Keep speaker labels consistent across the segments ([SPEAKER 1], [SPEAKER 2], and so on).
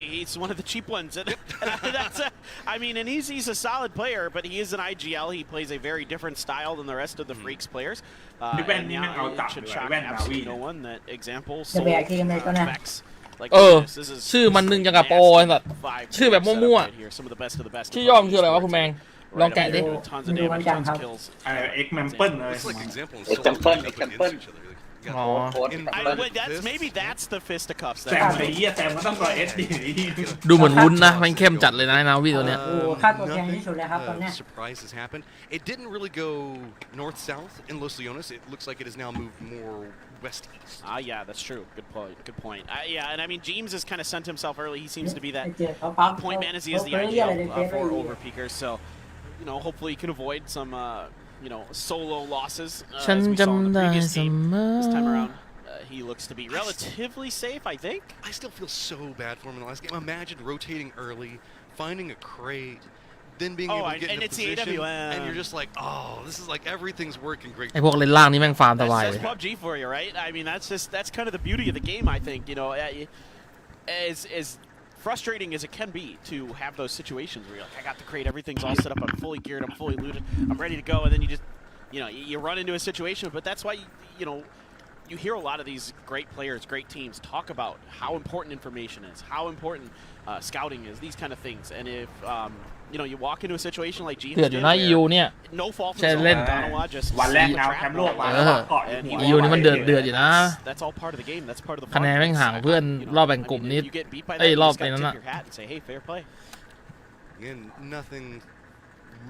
[SPEAKER 1] He's one of the cheap ones. And I mean, and he's a solid player, but he is an IGL. He plays a very different style than the rest of the Freaks players. And yeah, it should shock absolutely no one that example sold effects like this is
[SPEAKER 2] ชื่อมันนึงยังกับโปรไอ้สัตว์ชื่อแบบมั่วๆชื่อย่อมคืออะไรวะคุณแมงลองแกะดิ
[SPEAKER 3] X Memple เลย
[SPEAKER 1] Maybe that's the fisticuffs
[SPEAKER 3] แซมไอ้เหี้ยแซมก็ต้องรอ S ดิ
[SPEAKER 2] ดูเหมือนวุ้นนะมันเข้มจัดเลยนะนาวีตัวเนี้ย
[SPEAKER 4] ค่าตัวแพงที่สุดเลยครับตอนเนี้ย
[SPEAKER 5] surprises happened. It didn't really go north south in Los Leones. It looks like it has now moved more west east.
[SPEAKER 1] Yeah, that's true. Good point. Good point. Yeah, and I mean James has kind of sent himself early. He seems to be that point man as he is the IGL for overpeakers. So, you know, hopefully he can avoid some you know, solo losses as we saw in the previous game. This time around, he looks to be relatively safe, I think.
[SPEAKER 5] I still feel so bad for him in the last game. Imagine rotating early, finding a crate, then being able to get in a position, and you're just like, oh, this is like everything's working great.
[SPEAKER 2] ไอพวกเล่นล่างนี่แม่งฟาร์มสบายเลย
[SPEAKER 1] That's PUBG for you, right? I mean, that's kind of the beauty of the game, I think. You know, as frustrating as it can be to have those situations where you're like, I got the crate, everything's all set up, I'm fully geared, I'm fully looted, I'm ready to go, and then you just, you know, you run into a situation. But that's why, you know, you hear a lot of these great players, great teams talk about how important information is, how important scouting is, these kind of things. And if you know, you walk into a situation like James
[SPEAKER 2] เดือดอยู่นะยูเนี่ย
[SPEAKER 1] no fault
[SPEAKER 2] ใช่เล่น
[SPEAKER 3] วันแรกเอาแชมป์โลกมาเกาะอยู่
[SPEAKER 2] ยูนี่มันเดือดอยู่นะ
[SPEAKER 1] That's all part of the game. That's part of the
[SPEAKER 2] คะแนนแม่งห่างเพื่อนรอบแบ่งกลุ่มนี้รอบในนั้นน่ะ
[SPEAKER 5] Again, nothing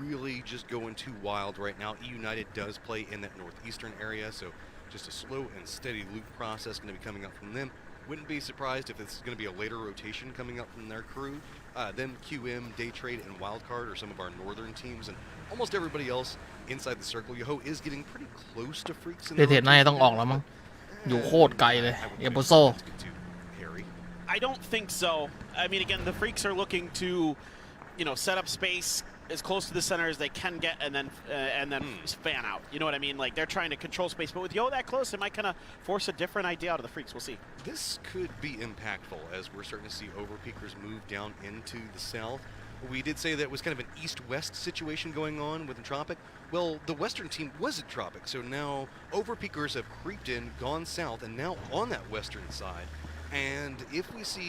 [SPEAKER 5] really just going too wild right now. United does play in that northeastern area, so just a slow and steady loot process going to be coming up from them. Wouldn't be surprised if it's going to be a later rotation coming up from their crew. Then QM, Day Trade, and Wildcard are some of our northern teams, and almost everybody else inside the circle. Yoho is getting pretty close to Freaks.
[SPEAKER 2] เทน่าจะต้องออกแล้วมั้งอยู่โคตรไกลเลยเอโปโซ
[SPEAKER 1] I don't think so. I mean, again, the Freaks are looking to, you know, set up space as close to the center as they can get, and then fan out. You know what I mean? Like they're trying to control space, but with Yo that close, it might kind of force a different idea out of the Freaks. We'll see.
[SPEAKER 5] This could be impactful as we're starting to see overpeakers move down into the south. We did say that was kind of an east-west situation going on with Entropic. Well, the western team was Entropic, so now overpeakers have creeped in, gone south, and now on that western side. And if we see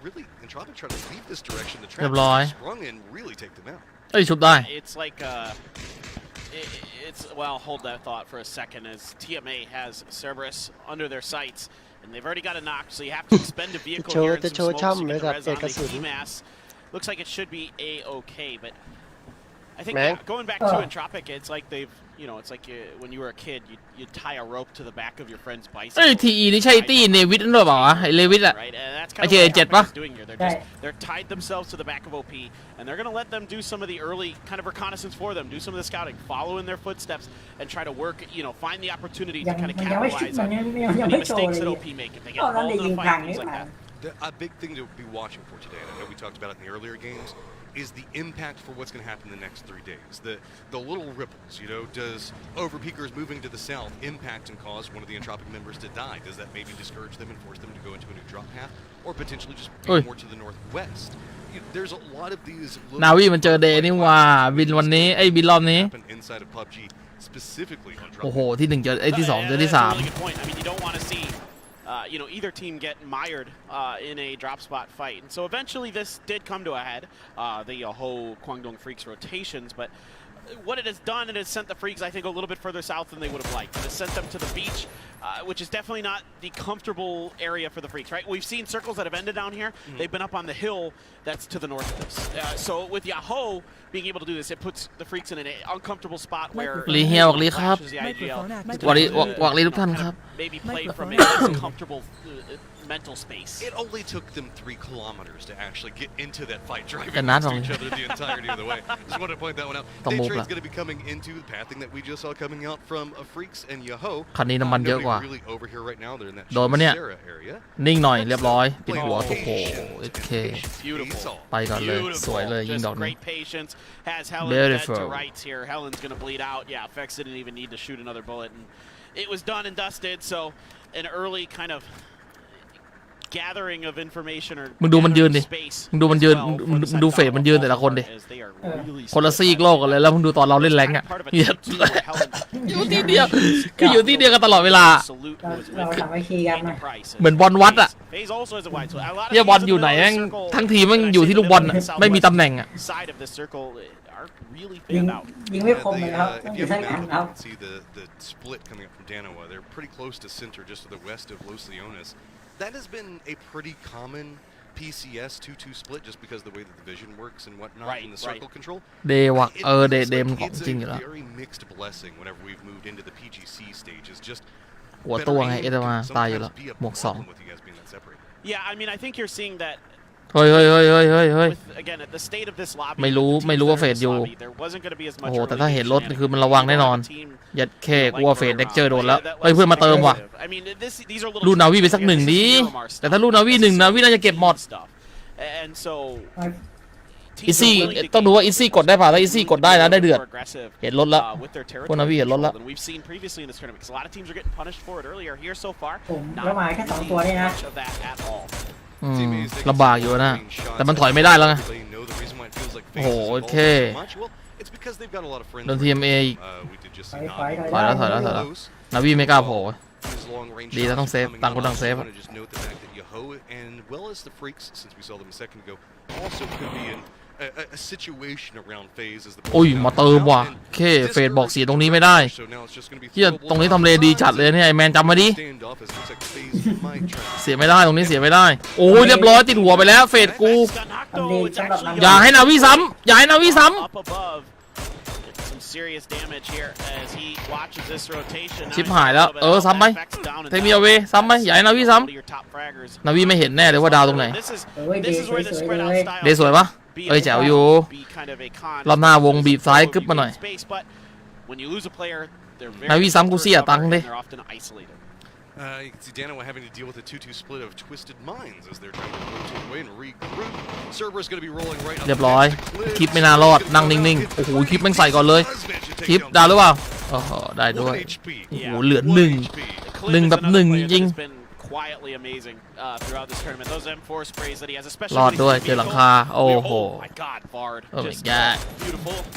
[SPEAKER 5] really Entropic trying to leave this direction, the trap sprung in, really take them out.
[SPEAKER 2] เอ้ยชุบได้
[SPEAKER 1] It's like it's well, hold that thought for a second as TMA has Cerberus under their sights and they've already got a knock, so you have to expend a vehicle here and some smokes to get the res on the E-mass. Looks like it should be A-okay, but I think going back to Entropic, it's like they've, you know, it's like when you were a kid, you tie a rope to the back of your friend's bicycle.
[SPEAKER 2] เอ้ยทีนี่ใช่ตีเนวิทหรือเปล่าวะไอเลวิทอะ
[SPEAKER 1] Right, and that's
[SPEAKER 2] ไอ
[SPEAKER 1] kind
[SPEAKER 2] เจ
[SPEAKER 1] of
[SPEAKER 2] เจ็ด
[SPEAKER 1] what
[SPEAKER 2] ปะ
[SPEAKER 1] Entropic is doing here. They're tied themselves to the back of OP, and they're going to let them do some of the early kind of reconnaissance for them, do some of the scouting, follow in their footsteps, and try to work, you know, find the opportunity to kind of capitalize on any mistakes that OP make if they get involved in a fight, things like that.
[SPEAKER 5] A big thing to be watching for today, and I know we talked about it in the earlier games, is the impact for what's going to happen in the next 3 days. The little ripples, you know, does overpeakers moving to the south impact and cause one of the Entropic members to die? Does that maybe discourage them and force them to go into a new drop path? Or potentially just move more to the northwest? There's a lot of these
[SPEAKER 2] นาวีมันเจอเดย์นี่ว่าบินวันนี้ไอ้บินรอบนี้
[SPEAKER 5] inside of PUBG, specifically on drop.
[SPEAKER 2] โอ้โหที่1เจอไอ้ที่2เจอที่3
[SPEAKER 1] I mean, you don't want to see you know, either team get mired in a drop spot fight. And so eventually this did come to a head, the whole Kwangdong Freaks rotations, but what it has done, it has sent the Freaks, I think, a little bit further south than they would have liked. It has sent them to the beach, which is definitely not the comfortable area for the Freaks, right? We've seen circles that have ended down here. They've been up on the hill that's to the north of this. So with Yahoo being able to do this, it puts the Freaks in an uncomfortable spot where
[SPEAKER 2] ลีเฮียบอกลีครับวักลีทุกท่านครับ
[SPEAKER 1] maybe play from a less comfortable mental space.
[SPEAKER 5] It only took them 3 kilometers to actually get into that fight, driving
[SPEAKER 2] กัน
[SPEAKER 5] next to each other the entirety of the way. Just want to point that one out.
[SPEAKER 2] ต้อง
[SPEAKER 5] Day
[SPEAKER 2] มุก
[SPEAKER 5] Trade's
[SPEAKER 2] ละ
[SPEAKER 5] going to be coming into the pathing that we just saw coming out from Freaks and Yahoo.
[SPEAKER 2] คันนี้น้ำมันเยอะกว่า
[SPEAKER 5] Really over here right now. They're in that
[SPEAKER 2] โดนมาเนี่ย
[SPEAKER 5] Sarah area.
[SPEAKER 2] นิ่งหน่อยเรียบร้อยปิดหัวโอ้โหโอเค
[SPEAKER 1] Beautiful.
[SPEAKER 2] ไปก่อนเลยสวยเลยยิงดอกนี้
[SPEAKER 1] Great patience. Has Helen dead to rights here. Helen's going to bleed out. Yeah, Fex didn't even need to shoot another bullet. And it was done and dusted. So an early kind of gathering of information or
[SPEAKER 2] มึงดูมันยืนดิ
[SPEAKER 1] space
[SPEAKER 2] มึงดูมันยืน
[SPEAKER 1] as well
[SPEAKER 2] มึง
[SPEAKER 1] for the
[SPEAKER 2] ดู
[SPEAKER 1] side
[SPEAKER 2] เฟสมันยืนแต่ละคนดิ
[SPEAKER 1] as they are really
[SPEAKER 2] คนละ
[SPEAKER 1] split
[SPEAKER 2] ซีก
[SPEAKER 1] up.
[SPEAKER 2] โลกกันเลยแล้วมึงดูตอนเราเล่นแรงอ่ะ
[SPEAKER 1] Part of a
[SPEAKER 2] เหี้ย
[SPEAKER 1] team where Helen
[SPEAKER 2] อยู่ที่เดียวคืออยู่ที่เดียวกันตลอดเวลา
[SPEAKER 1] salute
[SPEAKER 4] เรา
[SPEAKER 1] was
[SPEAKER 4] เรา
[SPEAKER 1] with
[SPEAKER 4] ทำไว้คีย์กันนะ
[SPEAKER 1] Price.
[SPEAKER 2] เหมือนบอลวัดอ่ะ
[SPEAKER 1] FaZe also has a wide, so a lot of
[SPEAKER 2] เหี้ยบอล
[SPEAKER 1] teams in
[SPEAKER 2] อยู่
[SPEAKER 1] the
[SPEAKER 2] ไหน
[SPEAKER 1] middle
[SPEAKER 2] แม่
[SPEAKER 1] of
[SPEAKER 2] ง
[SPEAKER 1] the circle,
[SPEAKER 2] ทั้งทีมแม่ง
[SPEAKER 1] and
[SPEAKER 2] อยู่ที่ลูกบอล
[SPEAKER 1] actually
[SPEAKER 2] อะ
[SPEAKER 1] the middle
[SPEAKER 2] ไม่มี
[SPEAKER 1] and
[SPEAKER 2] ตำแหน่งอ่ะ
[SPEAKER 1] southwest side of the circle are really
[SPEAKER 4] ยิง
[SPEAKER 1] fanned out.
[SPEAKER 4] ยิงไม่คมเลยครับ
[SPEAKER 5] If
[SPEAKER 4] ต้องอ
[SPEAKER 5] you
[SPEAKER 4] ยู่
[SPEAKER 5] have
[SPEAKER 4] ใช่
[SPEAKER 5] a
[SPEAKER 4] กัน
[SPEAKER 5] map,
[SPEAKER 4] ครับ
[SPEAKER 5] you can see the split coming up from Danoa. They're pretty close to center, just to the west of Los Leones. That has been a pretty common PCS 2-2 split, just because of the way that the vision works and whatnot
[SPEAKER 1] Right,
[SPEAKER 5] in the
[SPEAKER 1] right.
[SPEAKER 5] circle control.
[SPEAKER 2] เดวะ
[SPEAKER 5] It
[SPEAKER 2] เด
[SPEAKER 5] feels
[SPEAKER 2] เด
[SPEAKER 5] like
[SPEAKER 2] มของ
[SPEAKER 5] it's
[SPEAKER 2] จริงอยู่แล้ว
[SPEAKER 5] a very mixed blessing whenever we've moved into the PGC stage. It's just
[SPEAKER 2] หัวตัวไงเอเดมาตายอยู่แล้ว
[SPEAKER 5] sometimes be a
[SPEAKER 2] หมวก 2
[SPEAKER 5] problem with you guys being that separated.
[SPEAKER 1] Yeah, I mean, I think you're seeing that
[SPEAKER 2] เฮ้ย
[SPEAKER 1] with, again, at the state of this lobby.
[SPEAKER 2] ไม่รู้
[SPEAKER 1] the teams
[SPEAKER 2] ไม่รู้
[SPEAKER 1] that
[SPEAKER 2] ว่า
[SPEAKER 1] are
[SPEAKER 2] เฟ
[SPEAKER 1] in
[SPEAKER 2] ด
[SPEAKER 1] this
[SPEAKER 2] อยู่
[SPEAKER 1] lobby, there wasn't going to be as
[SPEAKER 2] โอ้
[SPEAKER 1] much
[SPEAKER 2] โห แต่
[SPEAKER 1] early
[SPEAKER 2] ถ้า
[SPEAKER 1] game
[SPEAKER 2] เห็นรถ
[SPEAKER 1] shenanigans.
[SPEAKER 2] คือมันระวังแน่นอน
[SPEAKER 1] Team
[SPEAKER 2] ยัดแค่กูว่าเฟดเด็กเจอโดนแล้วเฮ้ยเพื่อนมาเติมว่ะ
[SPEAKER 1] I mean, these are little
[SPEAKER 2] ลูกนาวีไป
[SPEAKER 1] tricks.
[SPEAKER 2] สักหนึ่ง
[SPEAKER 1] This
[SPEAKER 2] ดิ
[SPEAKER 1] is Miramar stuff.
[SPEAKER 2] แต่ถ้าลูกนาวี 1นาวีน่าจะเก็บหมด
[SPEAKER 1] Stuff. And so
[SPEAKER 2] อีซี่ต้องดูว่าอีซี่กดได้ป่ะถ้าอีซี่กดได้นะได้เดือด เห็นรถแล้ว พวกนาวีเห็นรถแล้ว
[SPEAKER 1] And we've seen previously in this tournament because a lot of teams are getting punished for it earlier here so far.
[SPEAKER 4] ผมประมาณแค่2ตัวนี่นะ
[SPEAKER 1] Much of that at all.
[SPEAKER 2] ลำบากอยู่นะแต่มันถอยไม่ได้แล้วไง โอ้โหโอเคโดนทีมเออีกถอยแล้วนาวีไม่กล้าโผล่ดีแล้วต้องเซฟต่างคนต่างเซฟ โอ้ยมาเติมว่ะโอเคเฟดบอกเสียตรงนี้ไม่ได้เฮียตรงนี้ทำเลดีจัดเลยเนี่ยไอแมนจำมาดิเสียไม่ได้ตรงนี้เสียไม่ได้โอ้ยเรียบร้อยติดหัวไปแล้วเฟดกูอย่าให้นาวีซ้ำอย่าให้นาวีซ้ำ
[SPEAKER 1] Serious damage here as he watches this rotation.
[SPEAKER 2] ชิปหายแล้วซ้ำไหมเทมิอาเวซ้ำไหมอย่าให้นาวีซ้ำนาวีไม่เห็นแน่เลยว่าดาวตรงไหนเดสวยปะเอ้ยแจ๋วอยู่รอบหน้าวงบีบซ้ายกึ๊บมาหน่อยนาวีซ้ำกูเสียตังค์ดิ
[SPEAKER 5] You can see Danoa having to deal with a 2-2 split of twisted minds as they're trying to rotate away and regroup. Cerberus going to be rolling right up
[SPEAKER 2] เรียบร้อยคลิปไม่น่ารอดนั่งนิ่งๆโอ้โหคลิปแม่งใส่ก่อนเลยคลิปดาวหรือเปล่าโอ้โหได้ด้วยโอ้โหเหลือหนึ่งแบบหนึ่งจริง
[SPEAKER 1] quietly amazing throughout this tournament. Those M4 sprays that he has, especially
[SPEAKER 2] รอดด้วยเจอหลังคาโอ้โห
[SPEAKER 1] Oh my God, Bard!
[SPEAKER 2] Oh my
[SPEAKER 1] Just
[SPEAKER 2] God.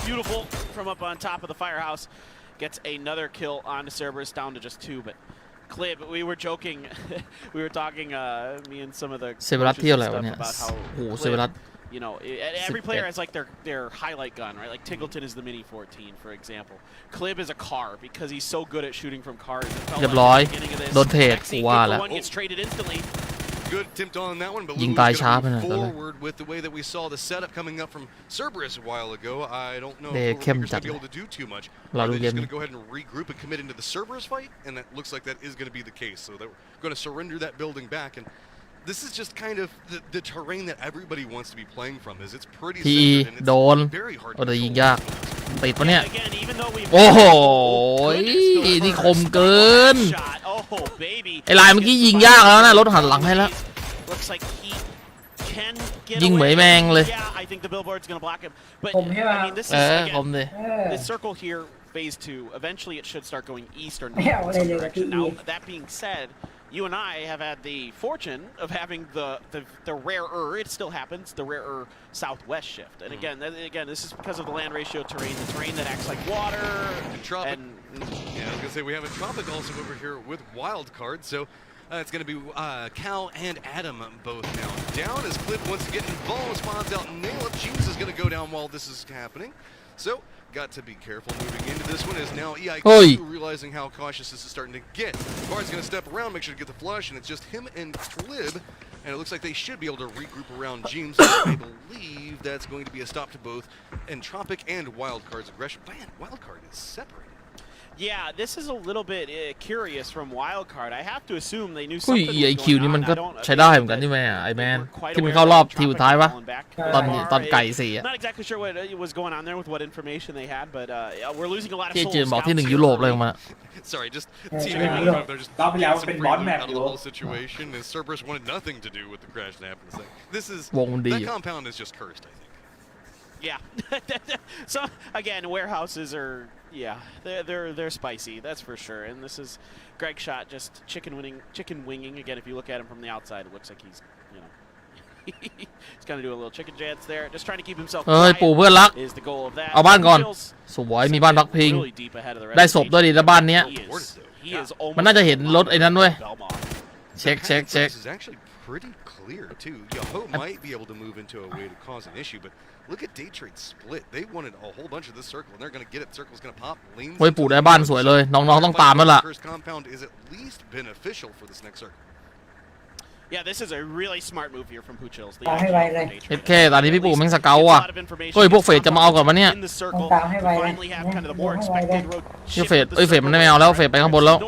[SPEAKER 1] beautiful from up on top of the firehouse. Gets another kill on the Cerberus, down to just 2. But Clip, we were joking, we were talking, me and some of the
[SPEAKER 2] เซเวรัสเที่ยวอะไรวะเนี่ย
[SPEAKER 1] about how
[SPEAKER 2] โอ้โหเซเวรัส
[SPEAKER 1] you know, every player has like their highlight gun, right? Like Tingleton is the Mini 14, for example. Clib is a car because he's so good at shooting from cars.
[SPEAKER 2] เรียบร้อยโดนเทรดกูว่าแล้ว
[SPEAKER 1] gets traded instantly.
[SPEAKER 5] Good attempt on that one, but
[SPEAKER 2] ยิง
[SPEAKER 5] Lulu's
[SPEAKER 2] ตาย
[SPEAKER 5] gonna
[SPEAKER 2] ช้าไปห
[SPEAKER 5] move
[SPEAKER 2] น่อยตอนแรก
[SPEAKER 5] forward with the way that we saw the setup coming up from Cerberus a while ago. I don't know
[SPEAKER 2] เด
[SPEAKER 5] if
[SPEAKER 2] เข้ม
[SPEAKER 5] Overpeakers
[SPEAKER 2] จัด
[SPEAKER 5] gonna be able to do too much.
[SPEAKER 2] รอ
[SPEAKER 5] Are
[SPEAKER 2] ดู
[SPEAKER 5] they
[SPEAKER 2] เก
[SPEAKER 5] just
[SPEAKER 2] ม
[SPEAKER 5] going to go ahead and regroup and commit into the Cerberus fight? And that looks like that is going to be the case. So they're going to surrender that building back. And this is just kind of the terrain that everybody wants to be playing from. Is it's pretty
[SPEAKER 2] พี
[SPEAKER 5] centered and
[SPEAKER 2] โดน
[SPEAKER 5] it's very hard
[SPEAKER 2] โอ้
[SPEAKER 5] to
[SPEAKER 2] แต่ยิง
[SPEAKER 5] control.
[SPEAKER 2] ยากติดปะเนี่ย
[SPEAKER 1] Again, even though we've
[SPEAKER 2] โอ้โห
[SPEAKER 1] goodness,
[SPEAKER 2] นี่คมเกิน
[SPEAKER 1] shot. Oh, baby.
[SPEAKER 2] ไอ้ลายเมื่อกี้ยิงยากแล้วนะรถหันหลังให้แล้ว
[SPEAKER 1] Looks like he can get
[SPEAKER 2] ยิงเหม
[SPEAKER 1] away.
[SPEAKER 2] ยแมงเลย
[SPEAKER 1] Yeah, I think the billboard's going to block him. But
[SPEAKER 4] ผมใช่ป่ะ
[SPEAKER 1] I mean, this
[SPEAKER 2] เอ
[SPEAKER 1] is
[SPEAKER 2] อ
[SPEAKER 1] again,
[SPEAKER 2] ผมดิ
[SPEAKER 1] this circle here, phase 2. Eventually, it should start going east or
[SPEAKER 4] ไม่เอา
[SPEAKER 1] north
[SPEAKER 4] อะไร
[SPEAKER 1] in
[SPEAKER 4] เล
[SPEAKER 1] some
[SPEAKER 4] ยกับพี่
[SPEAKER 1] direction. Now, that being said, you and I have had the fortune of having the rarer, it still happens, the rarer southwest shift. And again, this is because of the land ratio terrain, the terrain that acts like water.
[SPEAKER 5] And Tropic.
[SPEAKER 1] And
[SPEAKER 5] Yeah, I was going to say we have a Tropic also over here with wild cards. So it's going to be Cal and Adam both now down as Clip wants to get involved, spawns out and nail it. James is going to go down while this is happening. So got to be careful moving into this one as now EIQ realizing how cautious this is starting to get. Bard's going to step around, make sure to get the flush, and it's just him and Clib. And it looks like they should be able to regroup around James. I believe that's going to be a stop to both Entropic and Wildcard's aggression. Man, Wildcard is separated.
[SPEAKER 1] yeah, this is a little bit curious from Wildcard. I have to assume they knew
[SPEAKER 2] อุ้ย
[SPEAKER 1] something was
[SPEAKER 2] EIQ
[SPEAKER 1] going
[SPEAKER 2] นี่มัน
[SPEAKER 1] on.
[SPEAKER 2] ก็
[SPEAKER 1] I don't
[SPEAKER 2] ใช้ได้เหมือนกันใช่ไหมไอแมนที่มันเข้ารอบทีสุดท้ายปะตอนไก่สี่อะ
[SPEAKER 1] Not exactly sure what was going on there with what information they had, but we're losing a lot of
[SPEAKER 2] ที่
[SPEAKER 1] soul
[SPEAKER 2] เจนบอกที่
[SPEAKER 1] scouts
[SPEAKER 2] 1ยุโรปเลยออกมา
[SPEAKER 5] Sorry, just
[SPEAKER 4] Yeah,
[SPEAKER 5] team
[SPEAKER 4] yeah,
[SPEAKER 5] yeah,
[SPEAKER 4] yeah.
[SPEAKER 5] they're just
[SPEAKER 3] รอบที่แล้ว
[SPEAKER 5] getting
[SPEAKER 3] เป็น
[SPEAKER 5] some
[SPEAKER 3] บอส
[SPEAKER 5] free
[SPEAKER 3] แม
[SPEAKER 5] loot
[SPEAKER 3] ป
[SPEAKER 5] out
[SPEAKER 3] อ
[SPEAKER 5] of
[SPEAKER 3] ยู่
[SPEAKER 5] the whole situation. As Cerberus wanted nothing to do with the crash that happened. This is
[SPEAKER 2] วงดี
[SPEAKER 5] that compound is just cursed, I think.
[SPEAKER 1] Yeah. So again, warehouses are they're spicy. That's for sure. And this is Greg shot just chicken winging again. If you look at him from the outside, it looks like he's he's gonna do a little chicken dance there, just trying to keep himself.
[SPEAKER 2] ปู่เพื่อนรัก
[SPEAKER 1] is the goal of that.
[SPEAKER 2] เอาบ้านก่อนสวยมีบ้านพักพิงได้ศพด้วยดิแล้วบ้านเนี้ยมันน่าจะเห็นรถไอ้นั้นด้วยเช็ค
[SPEAKER 5] Pretty clear too. Yahoo might be able to move into a way to cause an issue, but look at day trade split. They wanted a whole bunch of this circle, and they're going to get it. Circle's going to pop.
[SPEAKER 2] เฮ้ยปู่ได้บ้านสวยเลยน้องๆต้องตามแล้วล่ะ
[SPEAKER 5] Compound is at least beneficial for this next circle.
[SPEAKER 1] Yeah, this is a really smart move here from Puchills.
[SPEAKER 4] ตามให้ไวเลย
[SPEAKER 2] เอ็ดแค่ตอนนี้พี่ปู่แม่งสเกลว่ะเฮ้ยพวกเฟดจะมาเอาก่อนมาเนี่ย
[SPEAKER 4] ต้องตามให้ไวเลยเดี๋ยวให้ไวเลย
[SPEAKER 2] เฟดมันไม่เอาแล้วเฟดไปข้างบนแล้ว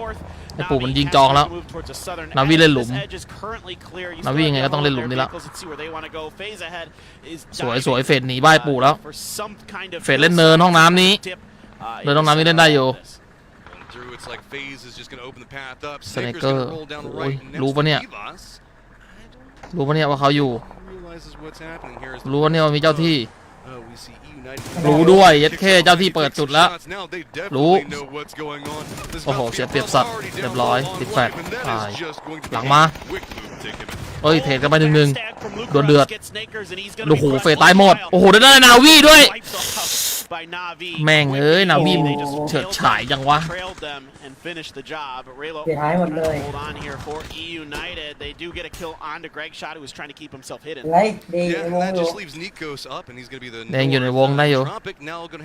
[SPEAKER 2] ไอ้ปู่มันยิงจองแล้วนาวีเล่นหลุมนาวียังไงก็ต้องเล่นหลุมนี่ละสวยเฟดหนีบ้ายปู่แล้วเฟดเล่นเนินห้องน้ำนี้เนินห้องน้ำนี้เล่นได้อยู่สไนเกอร์โอ้ยรู้ปะเนี่ยว่าเขาอยู่รู้ว่าเนี่ยมีเจ้าที่รู้ด้วยยัดแค่เจ้าที่เปิดจุดแล้วรู้โอ้โหเสียเปรียบสัตว์เรียบร้อยติดแฟลชตายหลังมาเฮ้ยเทรดกันไป1-1โดนเดือดโอ้โหเฟตตายหมดโอ้โหได้นาวีด้วยแม่งเอ้ยนาวีเฉิดฉายจังวะ
[SPEAKER 4] เสียหายหมดเลย ไรดีวงอยู่
[SPEAKER 2] แดงอยู่ในวงได้อยู่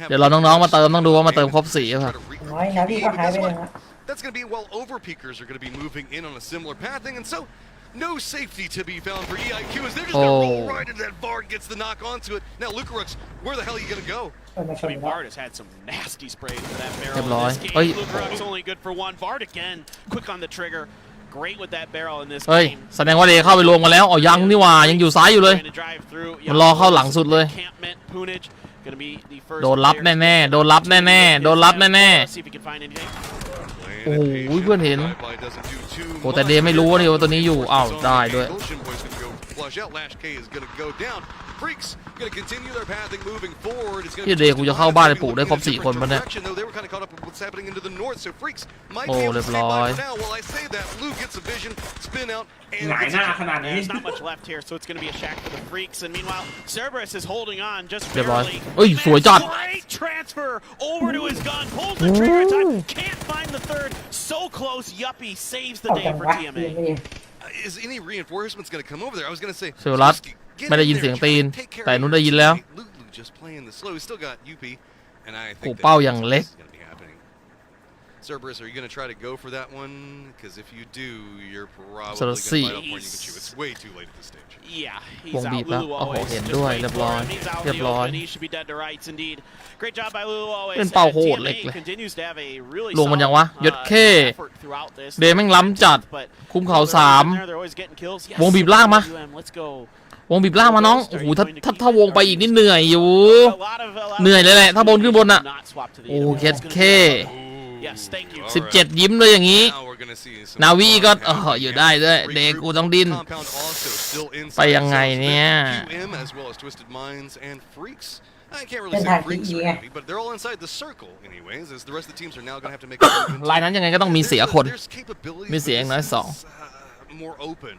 [SPEAKER 2] เดี๋ยวเราน้องๆมาเติมต้องดูว่ามาเติมครบ4ครับ
[SPEAKER 4] น้อยนาวีก็หายไปเลยนะ
[SPEAKER 5] That's going to be while overpeakers are going to be moving in on a similar pathing, and so no safety to be found for EIQ as they're just going to roll right into that. Bard gets the knock onto it. Now Lucarux, where the hell are you going to go?
[SPEAKER 1] I mean, Bard has had some nasty sprays for that barrel in this game. Lucarux only good for one. Bard again, quick on the trigger. Great with that barrel in this
[SPEAKER 2] เฮ้ย
[SPEAKER 1] game.
[SPEAKER 2] แสดงว่าเดเข้าไปรวมกันแล้วเอายังนี่ว่ายังอยู่ซ้ายอยู่เลยมันรอเข้าหลังสุดเลยโดนรับแน่ๆโอ้โหเพื่อนเห็นโอ้แต่เดไม่รู้ว่าตัวนี้อยู่อ้าวได้ด้วยพี่เดกูจะเข้าบ้านไอ้ปู่ได้ครบ4 คนปะเนี่ยโอ้เรียบร้อย
[SPEAKER 3] หงายหน้าขนาดนี้
[SPEAKER 1] There's not much left here, so it's going to be a shack for the Freaks. And meanwhile, Cerberus is holding on just
[SPEAKER 2] เรียบร้อย
[SPEAKER 1] barely.
[SPEAKER 2] เอ้ยสวยจัด
[SPEAKER 1] Great transfer over to his gun, pulls the trigger in time, can't find the third. So close, Yuppie saves the
[SPEAKER 4] เอา
[SPEAKER 1] day
[SPEAKER 4] จัง
[SPEAKER 1] for
[SPEAKER 4] วะ
[SPEAKER 1] TMA.
[SPEAKER 5] Is any reinforcements going to come over there? I was going to say.
[SPEAKER 2] เซลลัสไม่ได้ยินเสียงตีนแต่นู้นได้ยินแล้ว
[SPEAKER 5] Just playing the slow. He's still got UP, and I
[SPEAKER 2] โอ้
[SPEAKER 5] think
[SPEAKER 2] เป้าอย่างเล็ก
[SPEAKER 5] Cerberus, are you going to try to go for that one? Because if you do, you're probably
[SPEAKER 2] So
[SPEAKER 5] going
[SPEAKER 2] let's
[SPEAKER 5] to
[SPEAKER 2] see.
[SPEAKER 5] bite off more than you can chew. It's way too late at this stage.
[SPEAKER 1] Yeah,
[SPEAKER 2] ว
[SPEAKER 1] he's
[SPEAKER 2] งบี
[SPEAKER 1] out.
[SPEAKER 2] บแล้ว
[SPEAKER 1] Lulu
[SPEAKER 2] โอ้โห
[SPEAKER 1] always
[SPEAKER 2] เห็น
[SPEAKER 1] just
[SPEAKER 2] ด้วย
[SPEAKER 1] wait
[SPEAKER 2] เรียบ
[SPEAKER 1] for
[SPEAKER 2] ร้อย
[SPEAKER 1] him. He's out in
[SPEAKER 2] เรียบ
[SPEAKER 1] the
[SPEAKER 2] ร้อย
[SPEAKER 1] open. He should be dead to rights indeed. Great job by Lulu always.
[SPEAKER 2] เป็นเป้าโหดเล็ก
[SPEAKER 1] TMA
[SPEAKER 2] เลย
[SPEAKER 1] continues to have a really
[SPEAKER 2] ลงมันยังวะ
[SPEAKER 1] solid,
[SPEAKER 2] ยดเข้
[SPEAKER 1] effort throughout this.
[SPEAKER 2] เดแม่งล้ำจัด
[SPEAKER 1] But
[SPEAKER 2] คุ้มเขา
[SPEAKER 1] they're always getting kills. Yes,
[SPEAKER 2] วงบีบล่างมา
[SPEAKER 1] UM, let's go.
[SPEAKER 2] วงบีบล่างมาน้องโอ้โหถ้าวงไปอีกนี่เหนื่อยอยู่
[SPEAKER 1] A lot of
[SPEAKER 2] เหนื่อยเลยแหละถ้าบนขึ้นบนอะ
[SPEAKER 1] not swap to the
[SPEAKER 2] โอ้
[SPEAKER 1] enemy.
[SPEAKER 2] เย็ด
[SPEAKER 1] It's gonna
[SPEAKER 2] เข้
[SPEAKER 1] be- Yes, thank you.
[SPEAKER 2] 17ยิ้มเลยอย่างนี้
[SPEAKER 5] Now we're gonna see some
[SPEAKER 2] นาวีก็
[SPEAKER 5] compound
[SPEAKER 2] อยู่ได้ด้วยเด็กกูต้องดิ้น
[SPEAKER 5] Compound also still inside
[SPEAKER 2] ไปยังไงเนี่ย
[SPEAKER 5] QM as well as Twisted Minds and Freaks. I can't really say Freaks are heavy, but they're all inside the circle anyways, as the rest of the teams are now gonna have to make a move
[SPEAKER 2] ลายนั้นยังไงก็ต้องมีเสียคน
[SPEAKER 5] There's capabilities
[SPEAKER 2] มีเสียอย่างน้อย
[SPEAKER 5] but
[SPEAKER 2] 2
[SPEAKER 5] this is, more open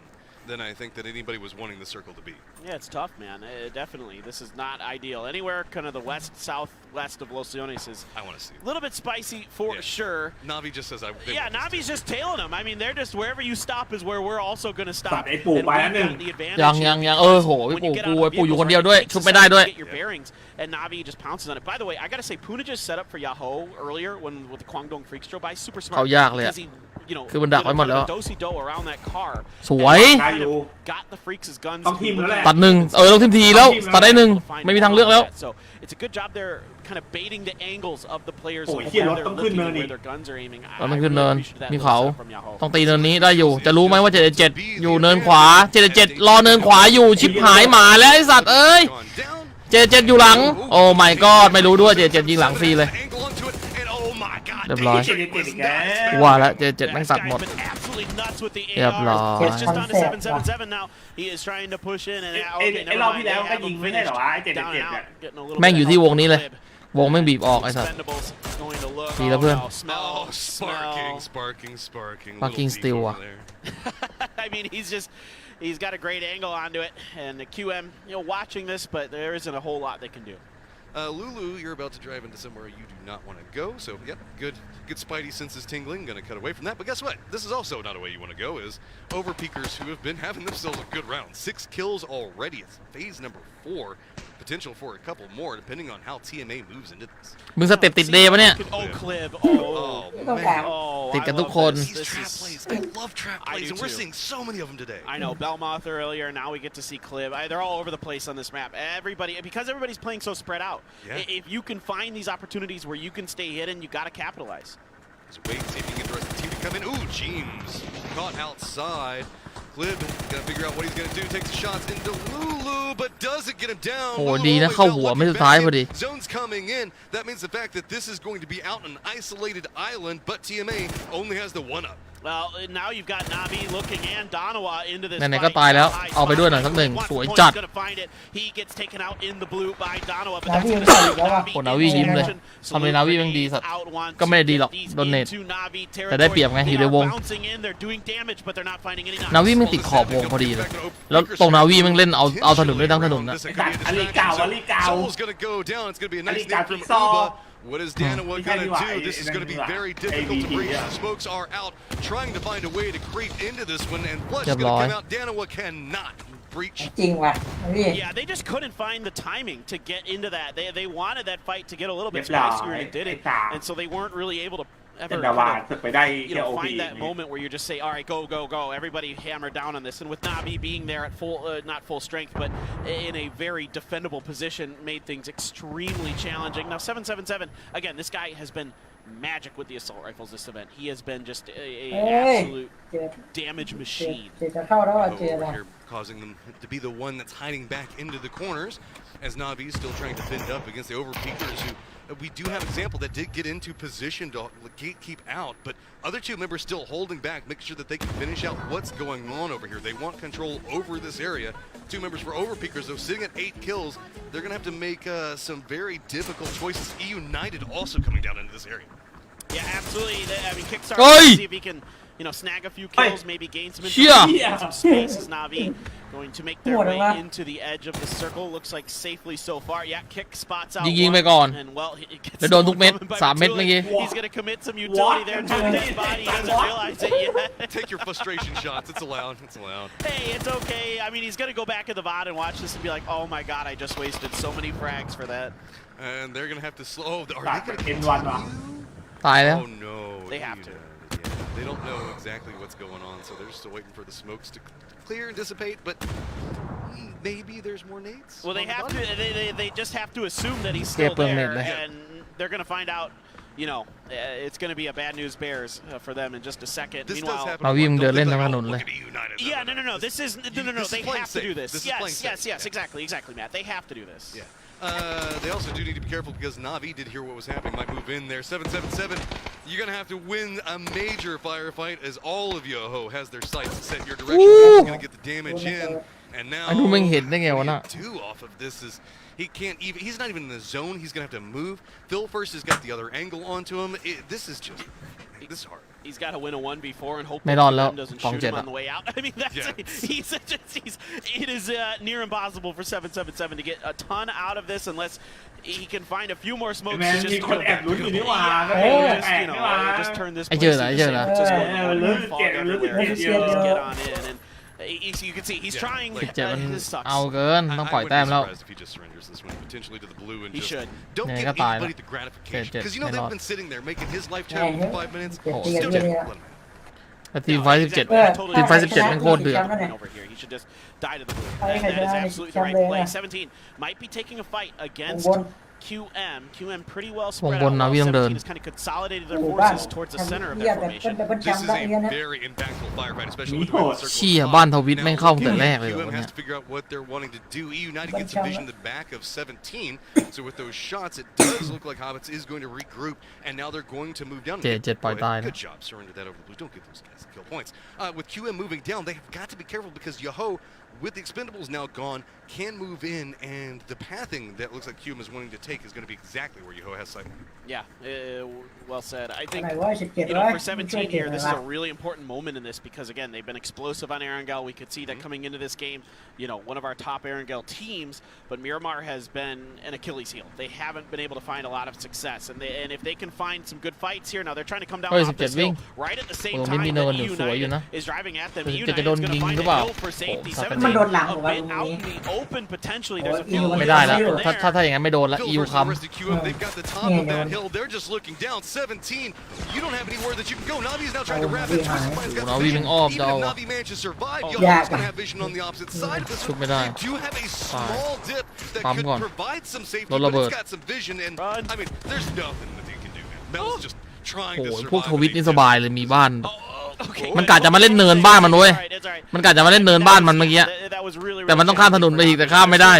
[SPEAKER 5] than I think that anybody was wanting the circle to be.
[SPEAKER 1] Yeah, it's tough, man. Definitely. This is not ideal. Anywhere kind of the west, southwest of Los Leones is
[SPEAKER 5] I want to see it.
[SPEAKER 1] a little bit spicy for sure.
[SPEAKER 5] Navi just says
[SPEAKER 1] Yeah, Navi's just tailing them. I mean, they're just wherever you stop is where we're also going to stop.
[SPEAKER 3] ตัดไอ้ปู่ไปแล้วหนึ่ง
[SPEAKER 1] the advantage
[SPEAKER 2] ยัง
[SPEAKER 1] here
[SPEAKER 2] โอ้โห
[SPEAKER 1] when
[SPEAKER 2] ปู่
[SPEAKER 1] you get
[SPEAKER 2] กู
[SPEAKER 1] out of
[SPEAKER 2] ปู่อยู่
[SPEAKER 1] vehicles,
[SPEAKER 2] คนเดียว
[SPEAKER 1] right,
[SPEAKER 2] ด้วย
[SPEAKER 1] it takes
[SPEAKER 2] ชุบ
[SPEAKER 1] a
[SPEAKER 2] ไม่ได้
[SPEAKER 1] second
[SPEAKER 2] ด้วย
[SPEAKER 1] to get your bearings, and Navi just pounces on it. By the way, I gotta say, Puna just set up for Yahoo earlier with the Kwangdong Freaks drill by. Super smart.
[SPEAKER 2] เขายากเลยอะ
[SPEAKER 1] because he, you know,
[SPEAKER 2] คือมันดักไว้หมดแล้ว
[SPEAKER 1] did a do-si-do around that car.
[SPEAKER 2] สวย
[SPEAKER 3] ได้อยู่
[SPEAKER 1] Got the Freaks' guns.
[SPEAKER 3] ต้องทีมแล้วแหละ
[SPEAKER 2] ตัด1ต้องทีมทีแล้วตัดได้1ไม่มีทางเลือกแล้ว
[SPEAKER 1] So it's a good job there, kind of baiting the angles of the players
[SPEAKER 3] โอ้ย
[SPEAKER 1] of
[SPEAKER 3] เหี้ย
[SPEAKER 1] where
[SPEAKER 3] รถ
[SPEAKER 1] they're
[SPEAKER 3] ต้องขึ้น
[SPEAKER 1] looking
[SPEAKER 3] เนิน
[SPEAKER 1] and
[SPEAKER 3] อี
[SPEAKER 1] where
[SPEAKER 3] ก
[SPEAKER 1] their guns are aiming.
[SPEAKER 2] มันขึ้นเนิน
[SPEAKER 1] appreciate that
[SPEAKER 2] มีเขา
[SPEAKER 1] little stuff from Yahoo.
[SPEAKER 2] ต้องตีเนินนี้ได้อยู่จะรู้ไหมว่า77อยู่เนินขวา77รอเนินขวาอยู่ชิบหายหมาแล้วไอ้สัตว์เอ้ย77อยู่หลังโอ้ my god ไม่รู้ด้วย77ยิงหลังฟรีเลยเรียบร้อยว่าแล้ว77แม่งสัตว์หมดเรียบร้อย
[SPEAKER 1] It's just on to 777 now. he is trying to push in and
[SPEAKER 4] ไอ้รอบที่แล้วก็ยิงไม่ได้หรอวะไอ้7-7เนี่ย
[SPEAKER 2] แม่งอยู่ที่วงนี้เลยวงแม่งบีบออกไอ้สัสดีแล้วเพื่อน
[SPEAKER 5] Oh, sparking.
[SPEAKER 2] Fucking steal ว่ะ
[SPEAKER 1] I mean, he's got a great angle onto it, and the QM, watching this, but there isn't a whole lot they can do.
[SPEAKER 5] Lulu, you're about to drive into somewhere you do not want to go. So, yep, good Spidey senses tingling. Going to cut away from that. But guess what? This is also not a way you want to go. Is overpeakers who have been having themselves a good round. 6 kills already. It's phase number 4. Potential for a couple more, depending on how TMA moves into this.
[SPEAKER 2] มึงสเต็ปติดเดย์ปะเนี่ย
[SPEAKER 1] Oh, Clib.
[SPEAKER 5] Oh,
[SPEAKER 4] man.
[SPEAKER 1] Oh,
[SPEAKER 2] ติดกันทุกคน
[SPEAKER 5] These trap plays. I love trap plays, and we're seeing so many of them today.
[SPEAKER 1] I know. Belmoth earlier. Now we get to see Clib. They're all over the place on this map. Because everybody's playing so spread out.
[SPEAKER 5] Yeah.
[SPEAKER 1] If you can find these opportunities where you can stay hidden, you got to capitalize.
[SPEAKER 5] Just wait and see if you can get the rest of the team to come in. Ooh, James caught outside. Clib gonna figure out what he's gonna do. Takes the shots into Lulu, but doesn't get him down.
[SPEAKER 2] โหดีนะเข้าหัวไม่สุดท้ายพอดี
[SPEAKER 5] Zone's coming in. That means the fact that this is going to be out on an isolated island, but TMA only has the 1-up.
[SPEAKER 1] Well, now you've got Navi looking and Donawa into this
[SPEAKER 2] ไหนๆก็
[SPEAKER 1] fight.
[SPEAKER 2] ตายแล้วเอาไปด้วยหน่อยสักหนึ่งสวยจัด
[SPEAKER 1] Gonna find it. He gets taken out in the blue by Donawa, but
[SPEAKER 4] Navi
[SPEAKER 1] that's
[SPEAKER 4] ยัง
[SPEAKER 1] gonna
[SPEAKER 4] ใส่อีกแล้วว่ะ
[SPEAKER 2] โหนาวียิ้มเลยทำเลยนาวีแม่งดีสัตว์ก็ไม่ได้ดีหรอกโดนเนตแต่ได้เปรียบไงอยู่ในวง นาวีแม่งติดขอบวงพอดีเลยแล้วตรงนาวีแม่งเล่นเอาถนนได้ทั้งถนนนะ
[SPEAKER 4] อลีเก่า
[SPEAKER 5] Soul's gonna go down. It's gonna be a nice
[SPEAKER 4] Aliga
[SPEAKER 5] thing from
[SPEAKER 4] Saul.
[SPEAKER 5] Uba. What is Danawa gonna do? This is gonna be very difficult to breach. The smokes are out, trying to find a way to creep into this one, and Blood's gonna come out. Danawa cannot breach.
[SPEAKER 4] จริงว่ะนี่
[SPEAKER 1] Yeah, they just couldn't find the timing to get into that. They wanted that fight to get a little bit
[SPEAKER 4] เรียบร้อย
[SPEAKER 1] spicier and it didn't, and so they weren't really able to
[SPEAKER 4] แต่
[SPEAKER 1] ever
[SPEAKER 4] ว่า
[SPEAKER 1] kind
[SPEAKER 4] สึกไปได้
[SPEAKER 1] of,
[SPEAKER 4] แค่โอพี
[SPEAKER 1] find that moment where you just say, all right, go. Everybody hammer down on this, and with Navi being there at full, not full strength, but in a very defendable position, made things extremely challenging. Now 777, again, this guy has been magic with the assault rifles this event. He has been just a absolute damage machine.
[SPEAKER 4] จะเข้าแล้ว
[SPEAKER 5] Oh,
[SPEAKER 4] เจอ
[SPEAKER 5] over
[SPEAKER 4] แล้ว
[SPEAKER 5] here causing them to be the one that's hiding back into the corners, as Navi is still trying to fend up against the overpeakers who. We do have an example that did get into position to keep out, but other 2 members still holding back, making sure that they can finish out what's going on over here. They want control over this area. 2 members for overpeakers, though, sitting at 8 kills. They're going to have to make some very difficult choices. E United also coming down into this area.
[SPEAKER 1] Yeah, absolutely. I mean, Kickstarter,
[SPEAKER 2] Oi!
[SPEAKER 1] see if he can, snag a few kills, maybe gain some some space as Navi going to make their way into the edge of the circle. Looks like safely so far. Yeah, kick spots out
[SPEAKER 2] ยิงไปก่อน
[SPEAKER 1] and well, he gets
[SPEAKER 2] แล้วโดนทุกเม็ด 3 เม็ดเมื่อกี้
[SPEAKER 1] He's going to commit some utility there to his body. He doesn't realize it yet.
[SPEAKER 5] Take your frustration shots. It's allowed.
[SPEAKER 1] Hey, it's okay. I mean, he's going to go back in the VOD and watch this and be like, oh my god, I just wasted so many frags for that.
[SPEAKER 5] And they're going to have to slow. Are
[SPEAKER 4] ตัด
[SPEAKER 5] they going
[SPEAKER 4] เอ็น
[SPEAKER 5] to
[SPEAKER 4] วันว่ะ
[SPEAKER 2] ตายแล้ว
[SPEAKER 5] Oh no.
[SPEAKER 1] They have to.
[SPEAKER 5] Yeah, they don't know exactly what's going on, so they're still waiting for the smokes to clear and dissipate, but maybe there's more nades.
[SPEAKER 1] Well, they have to. They just have to assume that he's
[SPEAKER 2] Yeah,
[SPEAKER 1] still
[SPEAKER 2] but
[SPEAKER 1] there,
[SPEAKER 2] maybe.
[SPEAKER 1] and they're going to find out. It's going to be a bad news bears for them in just a second.
[SPEAKER 5] This
[SPEAKER 1] Meanwhile,
[SPEAKER 5] does happen.
[SPEAKER 2] มาวิ่งเดินเล่นทั้งถนนเลย
[SPEAKER 5] Look at United.
[SPEAKER 1] yeah, no. This is no.
[SPEAKER 5] This is
[SPEAKER 1] They
[SPEAKER 5] playing
[SPEAKER 1] have to do
[SPEAKER 5] safe.
[SPEAKER 1] this.
[SPEAKER 5] This is playing safe.
[SPEAKER 1] Yes, exactly, Matt. They have to do this.
[SPEAKER 5] Yeah. They also do need to be careful because Navi did hear what was happening, might move in there. 777, you're going to have to win a major firefight as all of Yoho has their sights set in your direction. You're going to get the damage in, and now
[SPEAKER 2] ไอ้นู่นแม่งเห็นได้ไงวะน่ะ
[SPEAKER 5] 2 off of this is he can't even. He's not even in the zone. He's going to have to move. Phil first has got the other angle onto him. This is hard.
[SPEAKER 1] He's got to win a 1v4 and hope
[SPEAKER 2] ไม่รอดแล้ว
[SPEAKER 1] that doesn't
[SPEAKER 2] สอง
[SPEAKER 1] shoot
[SPEAKER 2] เจ็ด
[SPEAKER 1] him
[SPEAKER 2] อะ
[SPEAKER 1] on the way out. I mean, that's it is near impossible for 777 to get a ton out of this unless he can find a few more smokes.
[SPEAKER 4] แมน
[SPEAKER 1] Just
[SPEAKER 4] มี
[SPEAKER 1] to
[SPEAKER 4] คน
[SPEAKER 1] go
[SPEAKER 4] แอบ
[SPEAKER 1] back.
[SPEAKER 4] ลุ้นอยู่นี่หว่า
[SPEAKER 1] Just,
[SPEAKER 4] แอบนี่หว่า
[SPEAKER 1] just turn this
[SPEAKER 2] ไอ้
[SPEAKER 1] place
[SPEAKER 2] เจอเหรอ
[SPEAKER 1] into
[SPEAKER 2] ไอ้เจอเหรอ
[SPEAKER 1] San Francisco and
[SPEAKER 4] Yeah,
[SPEAKER 1] fog
[SPEAKER 4] get-
[SPEAKER 1] everywhere.
[SPEAKER 4] get-
[SPEAKER 1] Just
[SPEAKER 4] get-
[SPEAKER 1] get on in and you can see he's
[SPEAKER 5] Yeah,
[SPEAKER 1] trying.
[SPEAKER 5] like-
[SPEAKER 2] เจ็บมัน
[SPEAKER 1] This sucks.
[SPEAKER 2] เอาเกินต้อง
[SPEAKER 5] I
[SPEAKER 2] ปล่อย
[SPEAKER 5] wouldn't
[SPEAKER 2] แต้
[SPEAKER 5] be
[SPEAKER 2] มแล้ว
[SPEAKER 5] surprised if he just surrenders this one potentially to the blue and
[SPEAKER 1] He
[SPEAKER 5] just
[SPEAKER 1] should.
[SPEAKER 5] don't
[SPEAKER 2] Yeah,
[SPEAKER 5] give
[SPEAKER 2] got tired.
[SPEAKER 5] anybody the gratification
[SPEAKER 2] Jet,
[SPEAKER 5] because
[SPEAKER 2] may
[SPEAKER 5] they've
[SPEAKER 2] not.
[SPEAKER 5] been sitting there making his life challenging for 5 minutes.
[SPEAKER 2] Oh.
[SPEAKER 5] Still
[SPEAKER 4] Yeah,
[SPEAKER 5] didn't
[SPEAKER 4] yeah.
[SPEAKER 5] let him.
[SPEAKER 2] แต่ทีมไฟ 17
[SPEAKER 1] Exactly. I totally
[SPEAKER 2] ทีมไฟ
[SPEAKER 1] agree.
[SPEAKER 2] 17แม่งโคตรเดือด
[SPEAKER 1] Over here. He should just die to the blue.
[SPEAKER 4] I
[SPEAKER 1] And that is
[SPEAKER 4] had
[SPEAKER 1] absolutely the right
[SPEAKER 4] Sunday,
[SPEAKER 1] play.
[SPEAKER 4] yeah.
[SPEAKER 1] 17 might be taking a fight against
[SPEAKER 4] Wong
[SPEAKER 1] QM. QM pretty well
[SPEAKER 2] วง
[SPEAKER 1] spread
[SPEAKER 2] บ
[SPEAKER 1] out.
[SPEAKER 2] นนาวี
[SPEAKER 1] While
[SPEAKER 2] ต้องเดิน
[SPEAKER 1] 17 has kind of consolidated their
[SPEAKER 4] หมู่บ้าน
[SPEAKER 1] forces towards the center of
[SPEAKER 4] เหี้ย
[SPEAKER 1] their
[SPEAKER 4] แบบเป็น
[SPEAKER 1] formation.
[SPEAKER 4] แบบ
[SPEAKER 5] This
[SPEAKER 4] จำ
[SPEAKER 5] is
[SPEAKER 4] ได้เงี้ย
[SPEAKER 5] a
[SPEAKER 4] นะ
[SPEAKER 5] very impactful firefight, especially with the
[SPEAKER 4] Lord.
[SPEAKER 5] red circle.
[SPEAKER 2] เชี่ย
[SPEAKER 5] of
[SPEAKER 2] บ้าน
[SPEAKER 5] fog.
[SPEAKER 2] ทวิต
[SPEAKER 5] Now,
[SPEAKER 2] แม่งเข้าตั้งแต่แรกเลยเหรอ
[SPEAKER 5] QM
[SPEAKER 2] วะเนี่
[SPEAKER 5] has
[SPEAKER 2] ย
[SPEAKER 5] to figure out what they're wanting to do. E United gets
[SPEAKER 4] Bunch of-
[SPEAKER 5] vision the back of 17. So with those shots, it does look like Hobbits is going to regroup, and now they're going to move down.
[SPEAKER 2] เจ็ดปล่อยตายนะ
[SPEAKER 5] Good job, surrender that over the blue. Don't give those guys kill points. With QM moving down, they have got to be careful because Yoho with the expendables now gone, can move in, and the pathing that looks like QM is wanting to take is going to be exactly where Yoho has sight.
[SPEAKER 1] Yeah, well said. I think, for 17 here, this is a really important moment in this because, again, they've been explosive on Erangel. We could see that coming into this game, one of our top Erangel teams, but Miramar has been an Achilles heel. They haven't been able to find a lot of success, and if they can find some good fights here, now they're trying to come down off this hill right at the same time that United is driving at them. United is going to find a hill for safety. 17 a bit out in the open potentially. There's a few
[SPEAKER 2] ไม่ได้แล้วถ้าอย่างนั้นไม่โดนแล้ว EU ค้ำ
[SPEAKER 5] They've got the top of that hill. They're just looking down. 17. You don't have anywhere that you can go. Navi's now trying to wrap it.
[SPEAKER 2] Navi มันอ้อม
[SPEAKER 5] Even
[SPEAKER 2] ดาว
[SPEAKER 5] if Navi manages to survive, Yoho's going to have vision on the opposite side of this.
[SPEAKER 2] ชุบไม่ได้
[SPEAKER 5] They do have a small dip that
[SPEAKER 2] ปั๊ม
[SPEAKER 5] could
[SPEAKER 2] ก่อน
[SPEAKER 5] provide some safety,
[SPEAKER 2] รถระ
[SPEAKER 5] but
[SPEAKER 2] เบิด
[SPEAKER 5] it's got some vision. And I mean, there's nothing that you can do. Mel's just trying
[SPEAKER 2] โอ้
[SPEAKER 5] to
[SPEAKER 2] ย
[SPEAKER 5] survive.
[SPEAKER 2] พวกทวิตนี่สบายเลยมีบ้าน
[SPEAKER 1] Okay.
[SPEAKER 2] มันกะจะมาเล่นเนินบ้านมันเว้ยมันกะจะมาเล่นเนินบ้านมันเมื่อกี้แต่มันต้องข้ามถนนไปอีกแต่ข้ามไม่ได้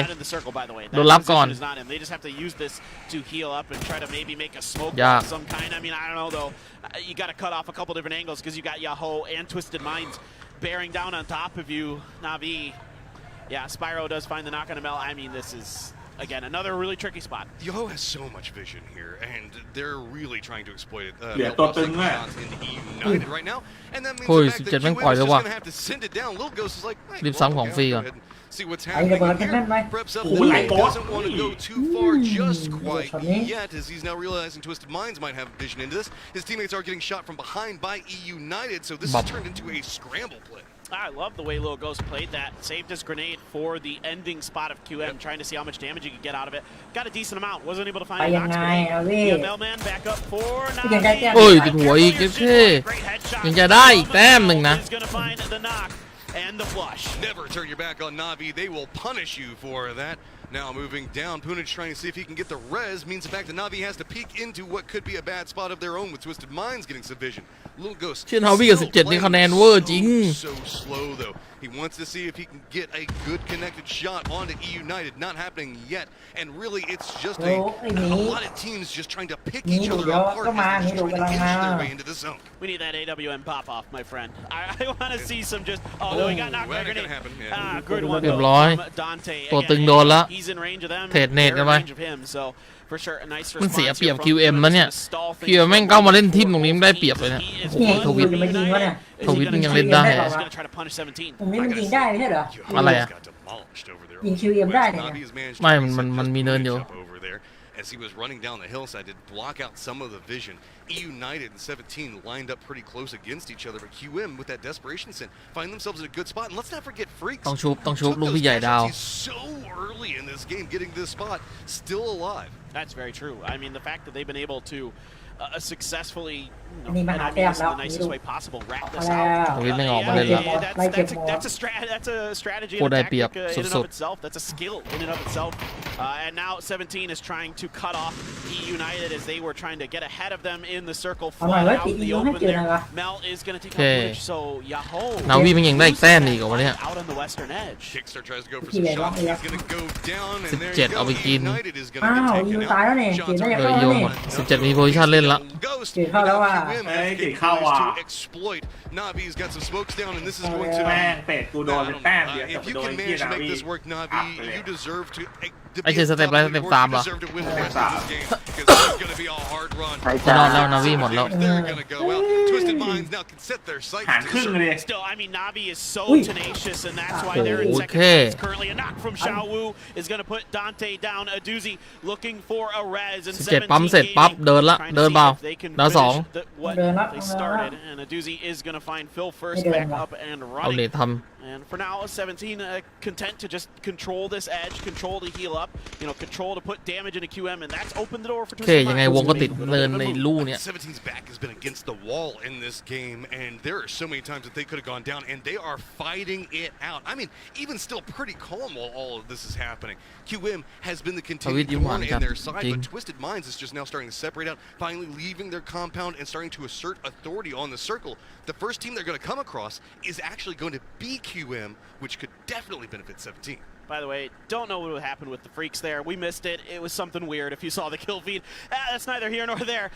[SPEAKER 2] โดนรับก่อนยาก
[SPEAKER 1] I mean, I don't know though. You got to cut off a couple different angles because you got Yahoo and Twisted Minds bearing down on top of you. Navi, yeah, Spyro does find the knock on Mel. I mean, this is again another really tricky spot.
[SPEAKER 5] Yoho has so much vision here, and they're really trying to exploit it.
[SPEAKER 3] เหลือตัวตึงแม่
[SPEAKER 5] United right now, and that means
[SPEAKER 2] เฮ้ย
[SPEAKER 5] the fact that
[SPEAKER 2] 17แม่ง
[SPEAKER 5] QM
[SPEAKER 2] ปล่อย
[SPEAKER 5] is
[SPEAKER 2] เลย
[SPEAKER 5] just
[SPEAKER 2] ว่ะ
[SPEAKER 5] going to have to send it down. Little Ghost is like, hey,
[SPEAKER 2] รีบซ้ำของฟรีก่อน
[SPEAKER 5] see what's happening here. Preps up. He doesn't want to go too far just quite yet, as he's now realizing Twisted Minds might have vision into this. His teammates are getting shot from behind by United, so this has turned into a scramble play.
[SPEAKER 1] I love the way Lil Ghost played that. Saved his grenade for the ending spot of QM, trying to see how much damage he could get out of it. Got a decent amount. Wasn't able to find a Knox grenade. Mailman back up for Navi.
[SPEAKER 2] เอ้ยติดหัวอีกเท่ยังจะได้อีกแต้มหนึ่งนะ
[SPEAKER 1] Is going to find the knock and the flush.
[SPEAKER 5] Never turn your back on Navi. They will punish you for that. Now moving down, Punich trying to see if he can get the res, means the fact that Navi has to peek into what could be a bad spot of their own with Twisted Minds getting some vision. Little Ghost
[SPEAKER 2] เชื่อ Navi กับ17นี่คะแนนเวอร์จริง
[SPEAKER 5] so slow though. He wants to see if he can get a good connected shot onto E United. Not happening yet. And really, it's just a lot of teams just trying to pick each other apart as they're trying to inch their way into the zone.
[SPEAKER 1] We need that AWM pop off, my friend. I want to see some just. Oh no, he got knocked by a grenade. Good one
[SPEAKER 2] เรียบร้อย
[SPEAKER 1] Dante.
[SPEAKER 2] ตัวตึงโดนละ
[SPEAKER 1] He's in range of them.
[SPEAKER 2] เทรดเนตกันไป
[SPEAKER 1] range of him. So for sure, a nice
[SPEAKER 2] มันเสีย
[SPEAKER 1] response
[SPEAKER 2] เปรียบ
[SPEAKER 1] here
[SPEAKER 2] QM
[SPEAKER 1] from
[SPEAKER 2] นะเนี่ย
[SPEAKER 1] stall things
[SPEAKER 2] QM แม่งเข้ามาเล่นทีมตรงนี้ไม่ได้เปรียบเลยเนี่ย
[SPEAKER 1] He is
[SPEAKER 2] โอ้โห
[SPEAKER 1] one
[SPEAKER 2] ทวิต
[SPEAKER 1] for United.
[SPEAKER 2] ทวิตมันยังเล่นได้
[SPEAKER 1] He's gonna try to punish 17.
[SPEAKER 4] ตรงนี้มันยิงได้ไม่ใช่เหรอ
[SPEAKER 2] อะไรอะ
[SPEAKER 4] ยิง QM ได้เนี่ย
[SPEAKER 2] ไม่มันมีเนินอยู่
[SPEAKER 5] As he was running down the hillside to block out some of the vision. E United and 17 lined up pretty close against each other, but QM with that desperation sent find themselves in a good spot. And let's not forget Freaks
[SPEAKER 2] ต้องชุบลูก
[SPEAKER 5] took
[SPEAKER 2] พี่ใหญ่
[SPEAKER 5] those
[SPEAKER 2] ดาว
[SPEAKER 5] casualties so early in this game, getting this spot still alive.
[SPEAKER 1] That's very true. I mean, the fact that they've been able to successfully, and
[SPEAKER 4] Ni
[SPEAKER 1] I
[SPEAKER 4] mahal
[SPEAKER 1] mean this in
[SPEAKER 4] kaya
[SPEAKER 1] the nicest way possible, wrap this
[SPEAKER 4] Wala.
[SPEAKER 1] out.
[SPEAKER 2] ทวิตไม่ออกมาเล่นแล้ว
[SPEAKER 1] That's a strategy
[SPEAKER 2] โคตร
[SPEAKER 1] and
[SPEAKER 2] ได้
[SPEAKER 1] a
[SPEAKER 2] เปรียบ
[SPEAKER 1] tactic in and
[SPEAKER 2] สุ
[SPEAKER 1] of
[SPEAKER 2] ด
[SPEAKER 1] itself. That's a skill in and of itself. And now 17 is trying to cut off E United as they were trying to get ahead of them in the circle. Flood out in the open there. Mel is going to take out Twitch, so Yahoo.
[SPEAKER 2] Navi มันยังได้อีกแต้มอีกเหรอวะเนี่ย
[SPEAKER 1] Out on the western edge.
[SPEAKER 5] Kickstar tries to go for some shots. He's going to go down, and there you
[SPEAKER 2] 17 เอา
[SPEAKER 5] go.
[SPEAKER 2] ไปกิน
[SPEAKER 5] United is going
[SPEAKER 4] อ้า
[SPEAKER 5] to
[SPEAKER 4] ว
[SPEAKER 5] get
[SPEAKER 4] ยิง
[SPEAKER 5] taken
[SPEAKER 4] ตายแล้ว
[SPEAKER 5] out.
[SPEAKER 4] เนี่ยเกม
[SPEAKER 5] Shots
[SPEAKER 4] น่าจะ
[SPEAKER 2] เออ
[SPEAKER 4] เข้า
[SPEAKER 2] โย
[SPEAKER 4] แล้ว
[SPEAKER 2] ง
[SPEAKER 4] เนี่ย
[SPEAKER 2] หมด17มีโพซิชั่นเล่นละ
[SPEAKER 5] Ghost.
[SPEAKER 4] Kểเข้าแล้วว่า
[SPEAKER 5] QM
[SPEAKER 3] เอ้ย
[SPEAKER 5] has
[SPEAKER 3] เก่ง
[SPEAKER 5] been
[SPEAKER 3] เข้าว่ะ
[SPEAKER 5] poised to exploit. Navi's got some smokes down, and this is going to
[SPEAKER 3] แม่งเป็ดกูโดนเป็นแต้มเดียวแต่
[SPEAKER 5] if
[SPEAKER 3] ไป
[SPEAKER 5] you
[SPEAKER 3] โดน
[SPEAKER 5] can
[SPEAKER 3] ที่
[SPEAKER 5] manage to
[SPEAKER 3] นา
[SPEAKER 5] make
[SPEAKER 3] วี
[SPEAKER 5] this work,
[SPEAKER 3] อัพ
[SPEAKER 5] Navi,
[SPEAKER 3] ไปเลย
[SPEAKER 5] you deserve to.
[SPEAKER 2] ไอ้เจสเต็ปอะไรสเต็ป3เหรอ
[SPEAKER 5] deserve to win the rest of this game because this is going to be a hard run.
[SPEAKER 2] จะรอดแล้ว Navi หมดแล้ว
[SPEAKER 5] They're going to go out. Twisted Minds now can set their sights.
[SPEAKER 3] หารครึ่งเลย
[SPEAKER 1] Still, I mean, Navi is so
[SPEAKER 4] Ui.
[SPEAKER 1] tenacious, and that's why they're in second
[SPEAKER 2] Okay.
[SPEAKER 1] place. Currently, a knock from Xiao Wu is going to put Dante down. A doozy looking for a res, and
[SPEAKER 2] 17 ปั๊มเสร็จปั๊บเดินละ
[SPEAKER 1] trying to
[SPEAKER 2] เดิน
[SPEAKER 1] see
[SPEAKER 2] เปล่า
[SPEAKER 1] if they can
[SPEAKER 2] ดาว
[SPEAKER 1] finish
[SPEAKER 2] สอง
[SPEAKER 1] what
[SPEAKER 4] เดินละ
[SPEAKER 1] they started. And a doozy is going to find Phil first,
[SPEAKER 4] ดิน
[SPEAKER 1] back
[SPEAKER 4] ละ
[SPEAKER 1] up and
[SPEAKER 2] เอาเน
[SPEAKER 1] running.
[SPEAKER 2] ตท
[SPEAKER 1] And for now, 17 content to just control this edge, control to heal up, control to put damage into QM, and that's opened the door for
[SPEAKER 2] ำโอเค
[SPEAKER 1] Twisted
[SPEAKER 2] ยังไง
[SPEAKER 1] Minds
[SPEAKER 2] วงก็
[SPEAKER 1] to
[SPEAKER 2] ติด
[SPEAKER 1] make a
[SPEAKER 2] เนิ
[SPEAKER 1] little
[SPEAKER 2] น
[SPEAKER 1] bit
[SPEAKER 2] ใน
[SPEAKER 1] of a move.
[SPEAKER 2] ลู่เนี่ย
[SPEAKER 5] 17's back has been against the wall in this game, and there are so many times that they could have gone down, and they are fighting it out. I mean, even still pretty calm while all of this is happening. QM has been the continued thorn in their side, but Twisted Minds is just now starting to separate out, finally leaving their compound and starting to assert authority on the circle. The first team they're going to come across is actually going to be QM, which could definitely benefit 17.
[SPEAKER 1] By the way, don't know what happened with the freaks there. We missed it. It was something weird if you saw the kill feed. That's neither here nor there.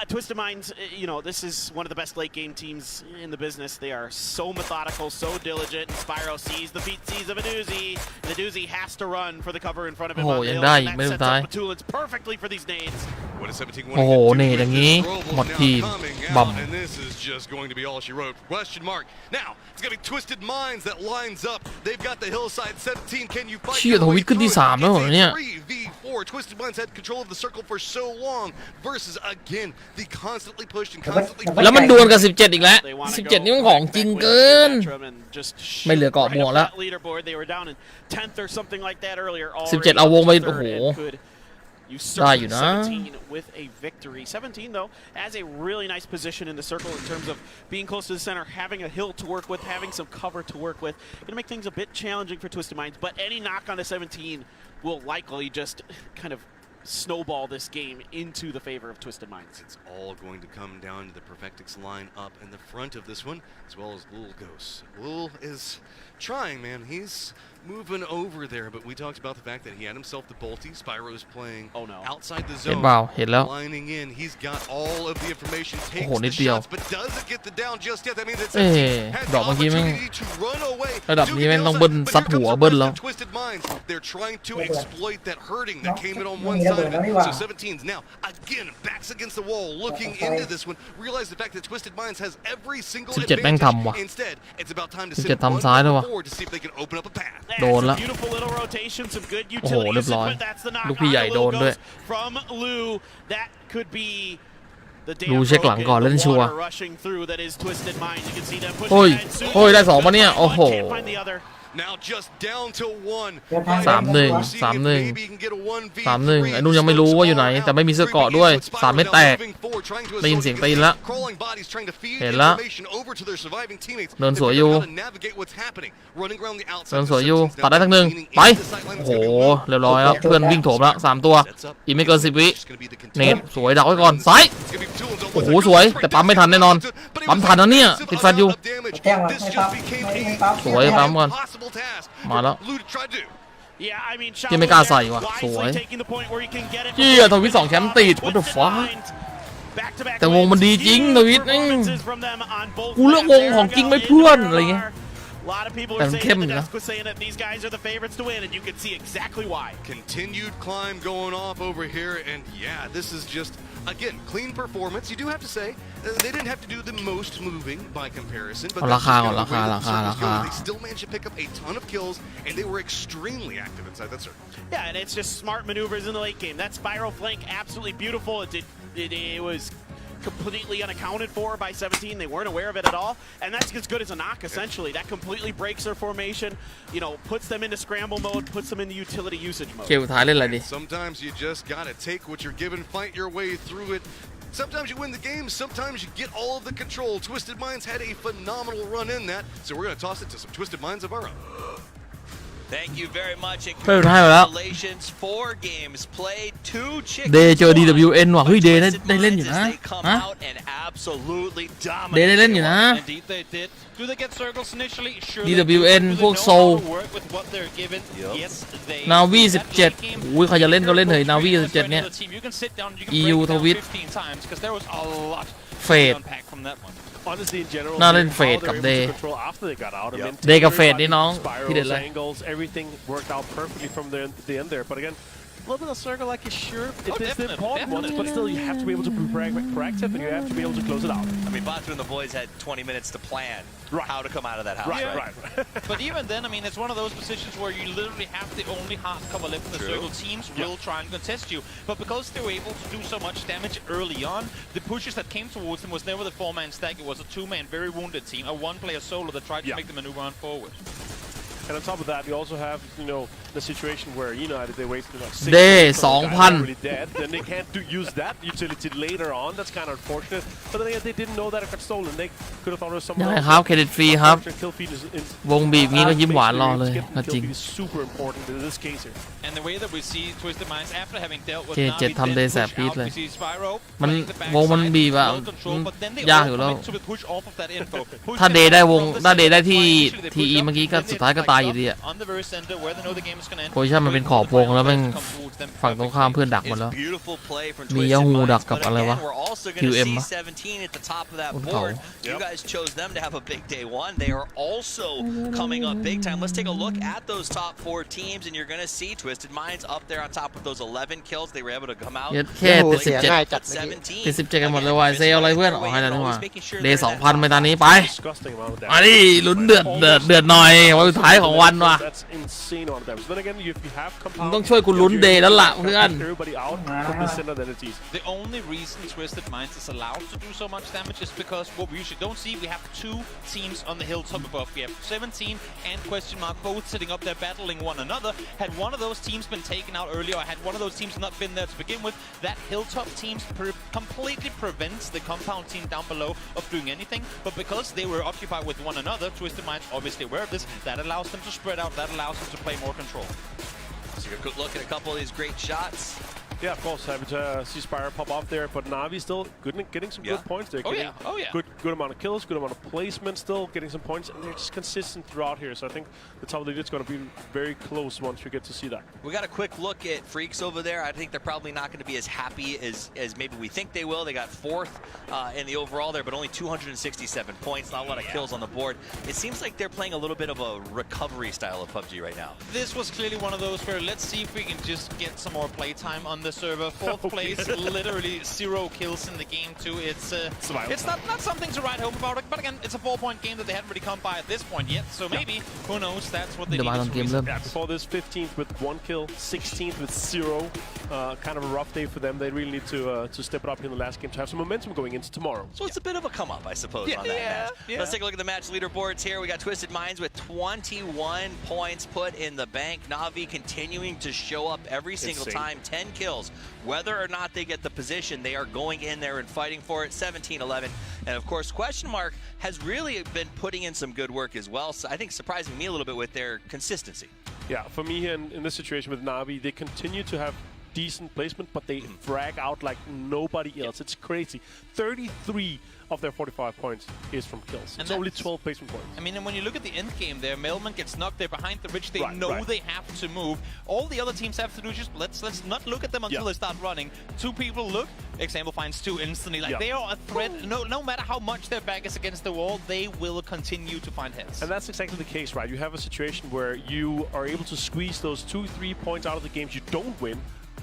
[SPEAKER 1] Twisted Minds, you know, this is one of the best late game teams in the business. They are so methodical, so diligent. Spyro sees the feet, sees of a doozy. The doozy has to run for the cover in front of him.
[SPEAKER 2] Oh,
[SPEAKER 1] and
[SPEAKER 2] that
[SPEAKER 1] sets up Batulins perfectly for these nades.
[SPEAKER 2] โอ้โหเนตอย่างงี้หมดทีมบัม
[SPEAKER 5] And this is just going to be all she wrote. Question mark. Now it's gonna be Twisted Minds that lines up. They've got the Hillside 17. Can you fight?
[SPEAKER 2] เชี่ยทวิตขึ้นที่3แล้วเหรอเนี่ย
[SPEAKER 5] 3v4. Twisted Minds had control of the circle for so long. Versus again the constantly pushed and constantly.
[SPEAKER 2] แล้วมันดวลกับ17อีกแล้ว17นี่มันของจริงเกินไม่เหลือเกาะหมวกแล้ว17เอาวงไปโอ้โหได้อยู่นะ
[SPEAKER 1] with a victory. 17 though has a really nice position in the circle in terms of being close to the center, having a hill to work with, having some cover to work with. Gonna make things a bit challenging for Twisted Minds, but any knock on the 17 will likely just kind of snowball this game into the favor of Twisted Minds.
[SPEAKER 5] It's all going to come down to the Perfectix line up in the front of this one, as well as Lul Ghost. Lul is trying, man. He's moving over there, but we talked about the fact that he had himself the Bolty. Spyro's playing outside the zone,
[SPEAKER 2] เห็นแล้ว
[SPEAKER 5] lining in. He's got all of the information, takes
[SPEAKER 2] โอ้โหนิด
[SPEAKER 5] the
[SPEAKER 2] เดียว
[SPEAKER 5] shots, but doesn't get the down just yet. That means that
[SPEAKER 2] เอ๊ะ
[SPEAKER 5] 17 has
[SPEAKER 2] ดอก
[SPEAKER 5] the
[SPEAKER 2] เมื่อกี้แม่ง
[SPEAKER 5] opportunity to run away.
[SPEAKER 2] ระดับนี้แม่งต้อง
[SPEAKER 5] Duke
[SPEAKER 2] เบิ้ล
[SPEAKER 5] Nelson, but
[SPEAKER 2] ซัด
[SPEAKER 5] here
[SPEAKER 2] หัว
[SPEAKER 5] comes the
[SPEAKER 2] เบิ้ล
[SPEAKER 5] rest
[SPEAKER 2] แล้ว
[SPEAKER 5] of Twisted Minds. They're trying to exploit that hurting that came in on one side of it. So 17's now again backs against the wall, looking into this one. Realize the fact that Twisted Minds has every single
[SPEAKER 2] 17แม่งทำ
[SPEAKER 5] advantage.
[SPEAKER 2] ว่ะ
[SPEAKER 5] Instead, it's about time to
[SPEAKER 2] 17
[SPEAKER 5] sit one
[SPEAKER 2] ทำซ้ายด้วยว่ะ
[SPEAKER 5] forward to see if they can open up a path.
[SPEAKER 2] โดนละ
[SPEAKER 1] Beautiful little rotation, some good
[SPEAKER 2] โอ้โห
[SPEAKER 1] utility
[SPEAKER 2] เรียบ
[SPEAKER 1] usage,
[SPEAKER 2] ร้อย
[SPEAKER 1] but that's the knock
[SPEAKER 2] ลูกพี่ใหญ่
[SPEAKER 1] on
[SPEAKER 2] โด
[SPEAKER 1] the
[SPEAKER 2] น
[SPEAKER 1] Lou
[SPEAKER 2] ด้วย
[SPEAKER 1] Ghost from Lou. That could be the
[SPEAKER 2] ดู
[SPEAKER 1] damn
[SPEAKER 2] เช็คหลังก่อนเล่น
[SPEAKER 1] broken,
[SPEAKER 2] ชั
[SPEAKER 1] the
[SPEAKER 2] วร์
[SPEAKER 1] water rushing through that is Twisted Minds. You can see them
[SPEAKER 2] โอ้ย
[SPEAKER 1] pushing ahead.
[SPEAKER 2] โอ้ยได้2มาเนี่ยโอ้โห
[SPEAKER 1] Can't find the other.
[SPEAKER 5] Now just down to one.
[SPEAKER 2] 3-1 3-1 ไอ้นุ่นยังไม่รู้ว่าอยู่ไหนแต่ไม่มีเสื้อเกราะด้วย3ไม่แตกได้ยินเสียงตีนละเห็นละเดินสวยอยู่เดินสวยอยู่ตัดได้ทั้งหนึ่งไปโอ้โหเรียบร้อยแล้วเพื่อนวิ่งโถมละ3ตัวอีกไม่เกิน10 วิเนตสวยดักไว้ก่อนซ้ายโอ้โหสวยแต่ปั๊มไม่ทันแน่นอนปั๊มทันนะเนี่ยติดแฟนอยู่สวยปั๊มก่อนมาแล้วที่ไม่กล้าใส่ว่ะสวยเจี๊ยทวิต2แชมป์ติด what the fuck แต่วงมันดีจริงทวิตกูเลือกวงของจริงไม่เพื่อนอะไรเงี้ยแต่มันเข้มอยู่นะ
[SPEAKER 5] Continued climb going off over here, and yeah, this is just again clean performance. You do have to say they didn't have to do the most moving by comparison, but
[SPEAKER 2] ราคาก่อนราคา
[SPEAKER 5] they still managed to pick up a ton of kills, and they were extremely active inside that circle.
[SPEAKER 1] Yeah, and it's just smart maneuvers in the late game. That spiral flank, absolutely beautiful. It was completely unaccounted for by 17. They weren't aware of it at all, and that's as good as a knock, essentially. That completely breaks their formation, you know, puts them into scramble mode, puts them into utility usage mode.
[SPEAKER 2] เกมสุดท้ายเล่นอะไรดิ
[SPEAKER 5] Sometimes you just gotta take what you're given, fight your way through it. Sometimes you win the game, sometimes you get all of the control. Twisted Minds had a phenomenal run in that, so we're gonna toss it to some Twisted Minds of our own.
[SPEAKER 4] Thank you very much.
[SPEAKER 2] เพิ่มให้มาแล้ว
[SPEAKER 4] Congratulations, 4 games played, 2 chickens.
[SPEAKER 2] เดย์เจอ DWN ว่ะเฮ้ยเดย์ได้เล่นอยู่นะฮะเดย์ได้เล่นอยู่นะ
[SPEAKER 6] Indeed they did. Do they get circles initially? Sure.
[SPEAKER 2] DWN พวกโซ Navi 17อุ้ยใครจะเล่นก็เล่นเถอะ Navi 17เนี่ย EU ทวิตเฟดน่าเล่นเฟดกับเดย์เดย์กับเฟดนี่น้องที่เด็ดเลย
[SPEAKER 7] A little bit of circle like you sure it is the important one, but still you have to be able to be proactive and you have to be able to close it out.
[SPEAKER 4] I mean, Batu and the boys had 20 minutes to plan how to come out of that house.
[SPEAKER 7] Right.
[SPEAKER 6] But even then, I mean, it's one of those positions where you literally have the only hard cover left in the circle. Teams will try and contest you, but because they were able to do so much damage early on, the pushes that came towards them was never the 4-man stack. It was a 2-man, very wounded team, a 1-player solo that tried to make the maneuver on forward.
[SPEAKER 7] And on top of that, you also have, you know, the situation where United, they wasted like 6
[SPEAKER 2] minutes, really
[SPEAKER 7] dead, then they can't use that utility later on. That's kind of unfortunate. But then they didn't know that it got stolen. They could have thought it was someone
[SPEAKER 2] ยังไงครับเครดิตฟรีครับ วงบีบงี้ก็ยิ้มหวานรอเลยก็จริง
[SPEAKER 7] super important in this case here.
[SPEAKER 6] And the way that we see Twisted Minds after having dealt with
[SPEAKER 2] เจ็ดทำเดย์แสบปี๊ดเลย
[SPEAKER 6] Spyro
[SPEAKER 2] มันวงมันบีบอะยากอยู่แล้ว ถ้าเดย์ได้วงถ้าเดย์ได้ที่ทีอีเมื่อกี้ก็สุดท้ายก็ตายอยู่ดีอะ
[SPEAKER 6] on the very center where they know the game game's gonna end.
[SPEAKER 2] โพซิชั่นมันเป็นขอบวงแล้วแม่งฝั่งตรงข้ามเพื่อนดักหมดแล้ว มียาฮูดักกับอะไรวะ QM ปะ
[SPEAKER 4] You guys chose them to have a big day one. They are also coming up big time. Let's take a look at those top 4 teams, and you're going to see Twisted Minds up there on top with those 11 kills. They were able to come out.
[SPEAKER 2] แค่ติด
[SPEAKER 8] เสียง่ายจัด
[SPEAKER 2] 17ติด17กันหมดเลยว่ะเซลอะไรเพื่อนออกให้แล้วนี่ว่าเดย์ 2,000 ไปตอนนี้ไป
[SPEAKER 7] Disgusting amount of
[SPEAKER 2] มา
[SPEAKER 7] damage.
[SPEAKER 2] ดิลุ้นเดือดหน่อยวันสุดท้ายของวันว่ะ
[SPEAKER 7] That's insane amount of damage. Then again, if you have
[SPEAKER 2] มึง
[SPEAKER 7] compound,
[SPEAKER 2] ต้องช่วยกูลุ้นเดย์แล้วล่ะเพื่อน
[SPEAKER 7] everybody out from the center, then it's easy.
[SPEAKER 6] The only reason Twisted Minds is allowed to do so much damage is because what we usually don't see, we have 2 teams on the hilltop above. We have 17 and Question Mark both sitting up there battling one another. Had one of those teams been taken out earlier, or had one of those teams not been there to begin with, that hilltop team completely prevents the compound team down below of doing anything. But because they were occupied with one another, Twisted Minds obviously aware of this, that allows them to spread out, that allows them to play more control.
[SPEAKER 4] So you're good look at a couple of these great shots.
[SPEAKER 7] Yeah, of course, happy to see Spire pop off there, but Navi still getting some good points there. Good amount of kills, good amount of placement still, getting some points, and they're just consistent throughout here. So I think the top league is going to be very close once we get to see that.
[SPEAKER 4] We got a quick look at Freaks over there. I think they're probably not going to be as happy as maybe we think they will. They got 4th in the overall there, but only 267 points, not a lot of kills on the board. It seems like they're playing a little bit of a recovery style of PUBG right now.
[SPEAKER 6] This was clearly one of those where let's see if we can just get some more playtime on the server. 4th place, literally 0 kills in the game too. It's not something to write home about, but again, it's a 4-point game that they haven't really come by at this point yet. So maybe, who knows, that's what they need to
[SPEAKER 7] Yeah, before this 15th with 1 kill, 16th with 0. Kind of a rough day for them. They really need to step it up in the last game to have some momentum going into tomorrow.
[SPEAKER 4] So it's a bit of a come up, I suppose, on that match. Let's take a look at the match leaderboards here. We got Twisted Minds with 21 points put in the bank. Navi continuing to show up every single time. 10 kills. Whether or not they get the position, they are going in there and fighting for it. 17-11. And of course, Question Mark has really been putting in some good work as well. So I think surprising me a little bit with their consistency.
[SPEAKER 7] Yeah, for me in this situation with Navi, they continue to have decent placement, but they frag out like nobody else. It's crazy. 33 of their 45 points is from kills. It's only 12 placement points.
[SPEAKER 6] I mean, and when you look at the end game there, Melman gets knocked there behind the ridge. They know they have to move. All the other teams have to do is just let's not look at them until they start running. 2 people look. Example finds 2 instantly. Like they are a threat. No matter how much their back is against the wall, they will continue to find hits.
[SPEAKER 7] And that's exactly the case, right? You have a situation where you are able to squeeze those 2-3 points out of the games you don't win.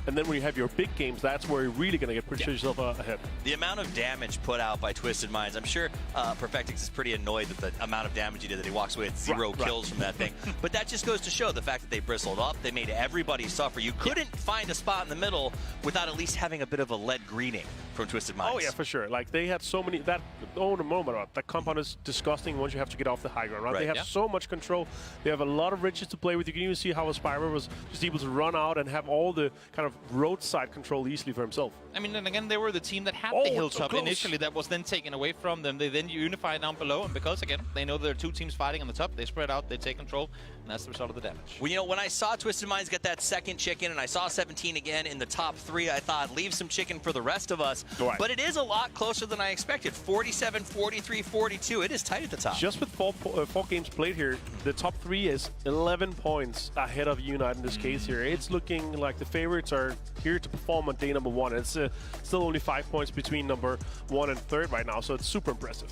[SPEAKER 7] And then when you have your big games, that's where you're really going to get yourself ahead.
[SPEAKER 4] The amount of damage put out by Twisted Minds, I'm sure Perfectix is pretty annoyed with the amount of damage he did, that he walks away with 0 kills from that thing. But that just goes to show the fact that they bristled up. They made everybody suffer. You couldn't find a spot in the middle without at least having a bit of a lead greeting from Twisted Minds.
[SPEAKER 7] Oh, yeah, for sure. Like, they had so many... That compound is disgusting once you have to get off the high ground, right? They have so much control. They have a lot of ridges to play with. You can even see how Aspire was just able to run out and have all the kind of roadside control easily for himself.
[SPEAKER 6] I mean, and again, they were the team that had the hilltop initially that was then taken away from them. They then unify down below, and because, again, they know there are 2 teams fighting on the top, they spread out, they take control, and that's the result of the damage.
[SPEAKER 4] Well, you know, when I saw Twisted Minds get that second chicken, and I saw 17 again in the top 3, I thought, leave some chicken for the rest of us. But it is a lot closer than I expected. 47, 43, 42. It is tight at the top.
[SPEAKER 7] Just with 4 games played here, the top 3 is 11 points ahead of Unite in this case here. It's looking like the favorites are here to perform on day number 1. It's still only 5 points between number 1 and 3rd right now, so it's super impressive.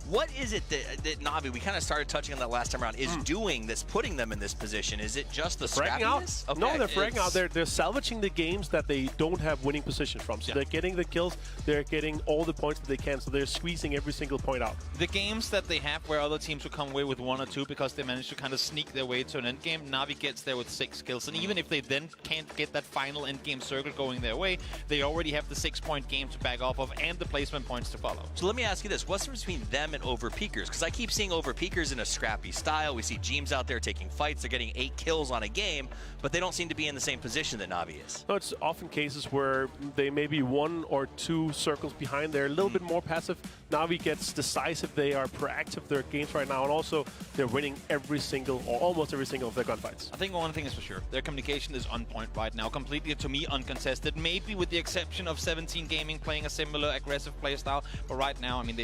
[SPEAKER 4] What is it that Navi, we kind of started touching on that last time around, is doing that's putting them in this position? Is it just the scrappiness?
[SPEAKER 7] Okay. No, they're fragging out. They're salvaging the games that they don't have winning positions from. So they're getting the kills, they're getting all the points that they can, so they're squeezing every single point out.
[SPEAKER 6] The games that they have where other teams will come away with 1 or 2 because they managed to kind of sneak their way to an end game, Navi gets there with 6 kills. And even if they then can't get that final end game circle going their way, they already have the 6-point game to back off of and the placement points to follow.
[SPEAKER 4] So let me ask you this. What's the difference between them and overpeakers? Because I keep seeing overpeakers in a scrappy style. We see Jeems out there taking fights. They're getting 8 kills on a game, but they don't seem to be in the same position that Navi is.
[SPEAKER 7] No, it's often cases where they may be 1 or 2 circles behind. They're a little bit more passive. Navi gets decisive. They are proactive their games right now, and also they're winning every single or almost every single of their gunfights.
[SPEAKER 6] I think one thing is for sure. Their communication is on point right now, completely, to me, uncontested. Maybe with the exception of 17 Gaming playing a similar aggressive play style, but right now, I mean,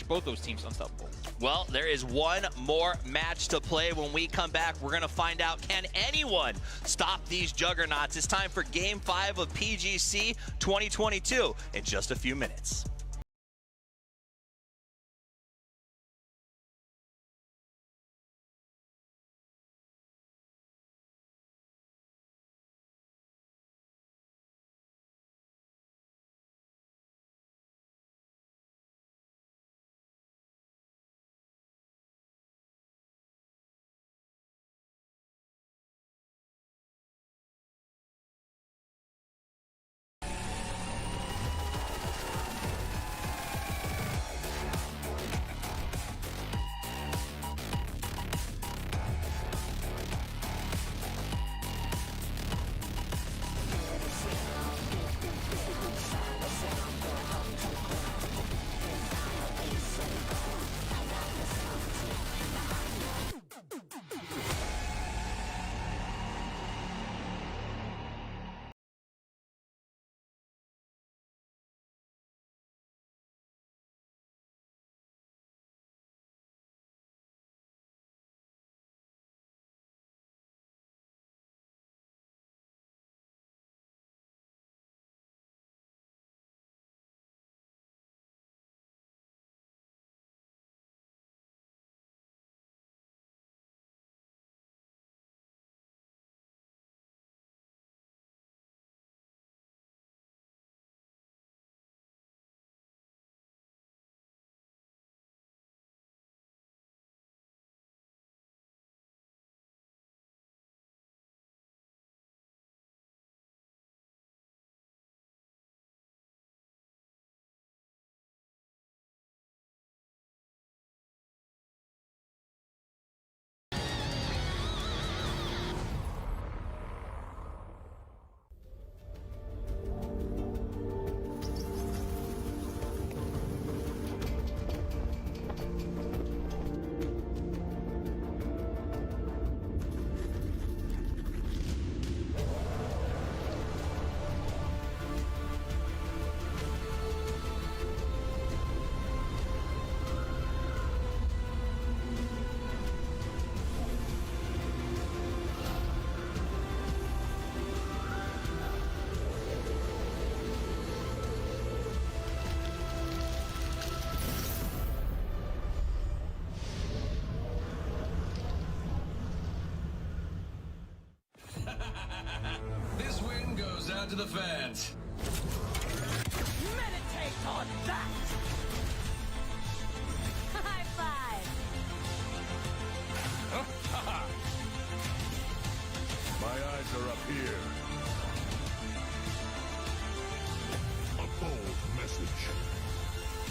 [SPEAKER 6] both those teams looks unstoppable.
[SPEAKER 4] Well, there is one more match to play. When we come back, we're going to find out, can anyone stop these juggernauts? It's time for Game 5 of PGC 2022 in just a few minutes.
[SPEAKER 8] This win goes out to the fans.
[SPEAKER 9] Meditate on that! High five!
[SPEAKER 8] My eyes are up here. A bold message.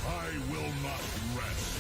[SPEAKER 8] I will not rest.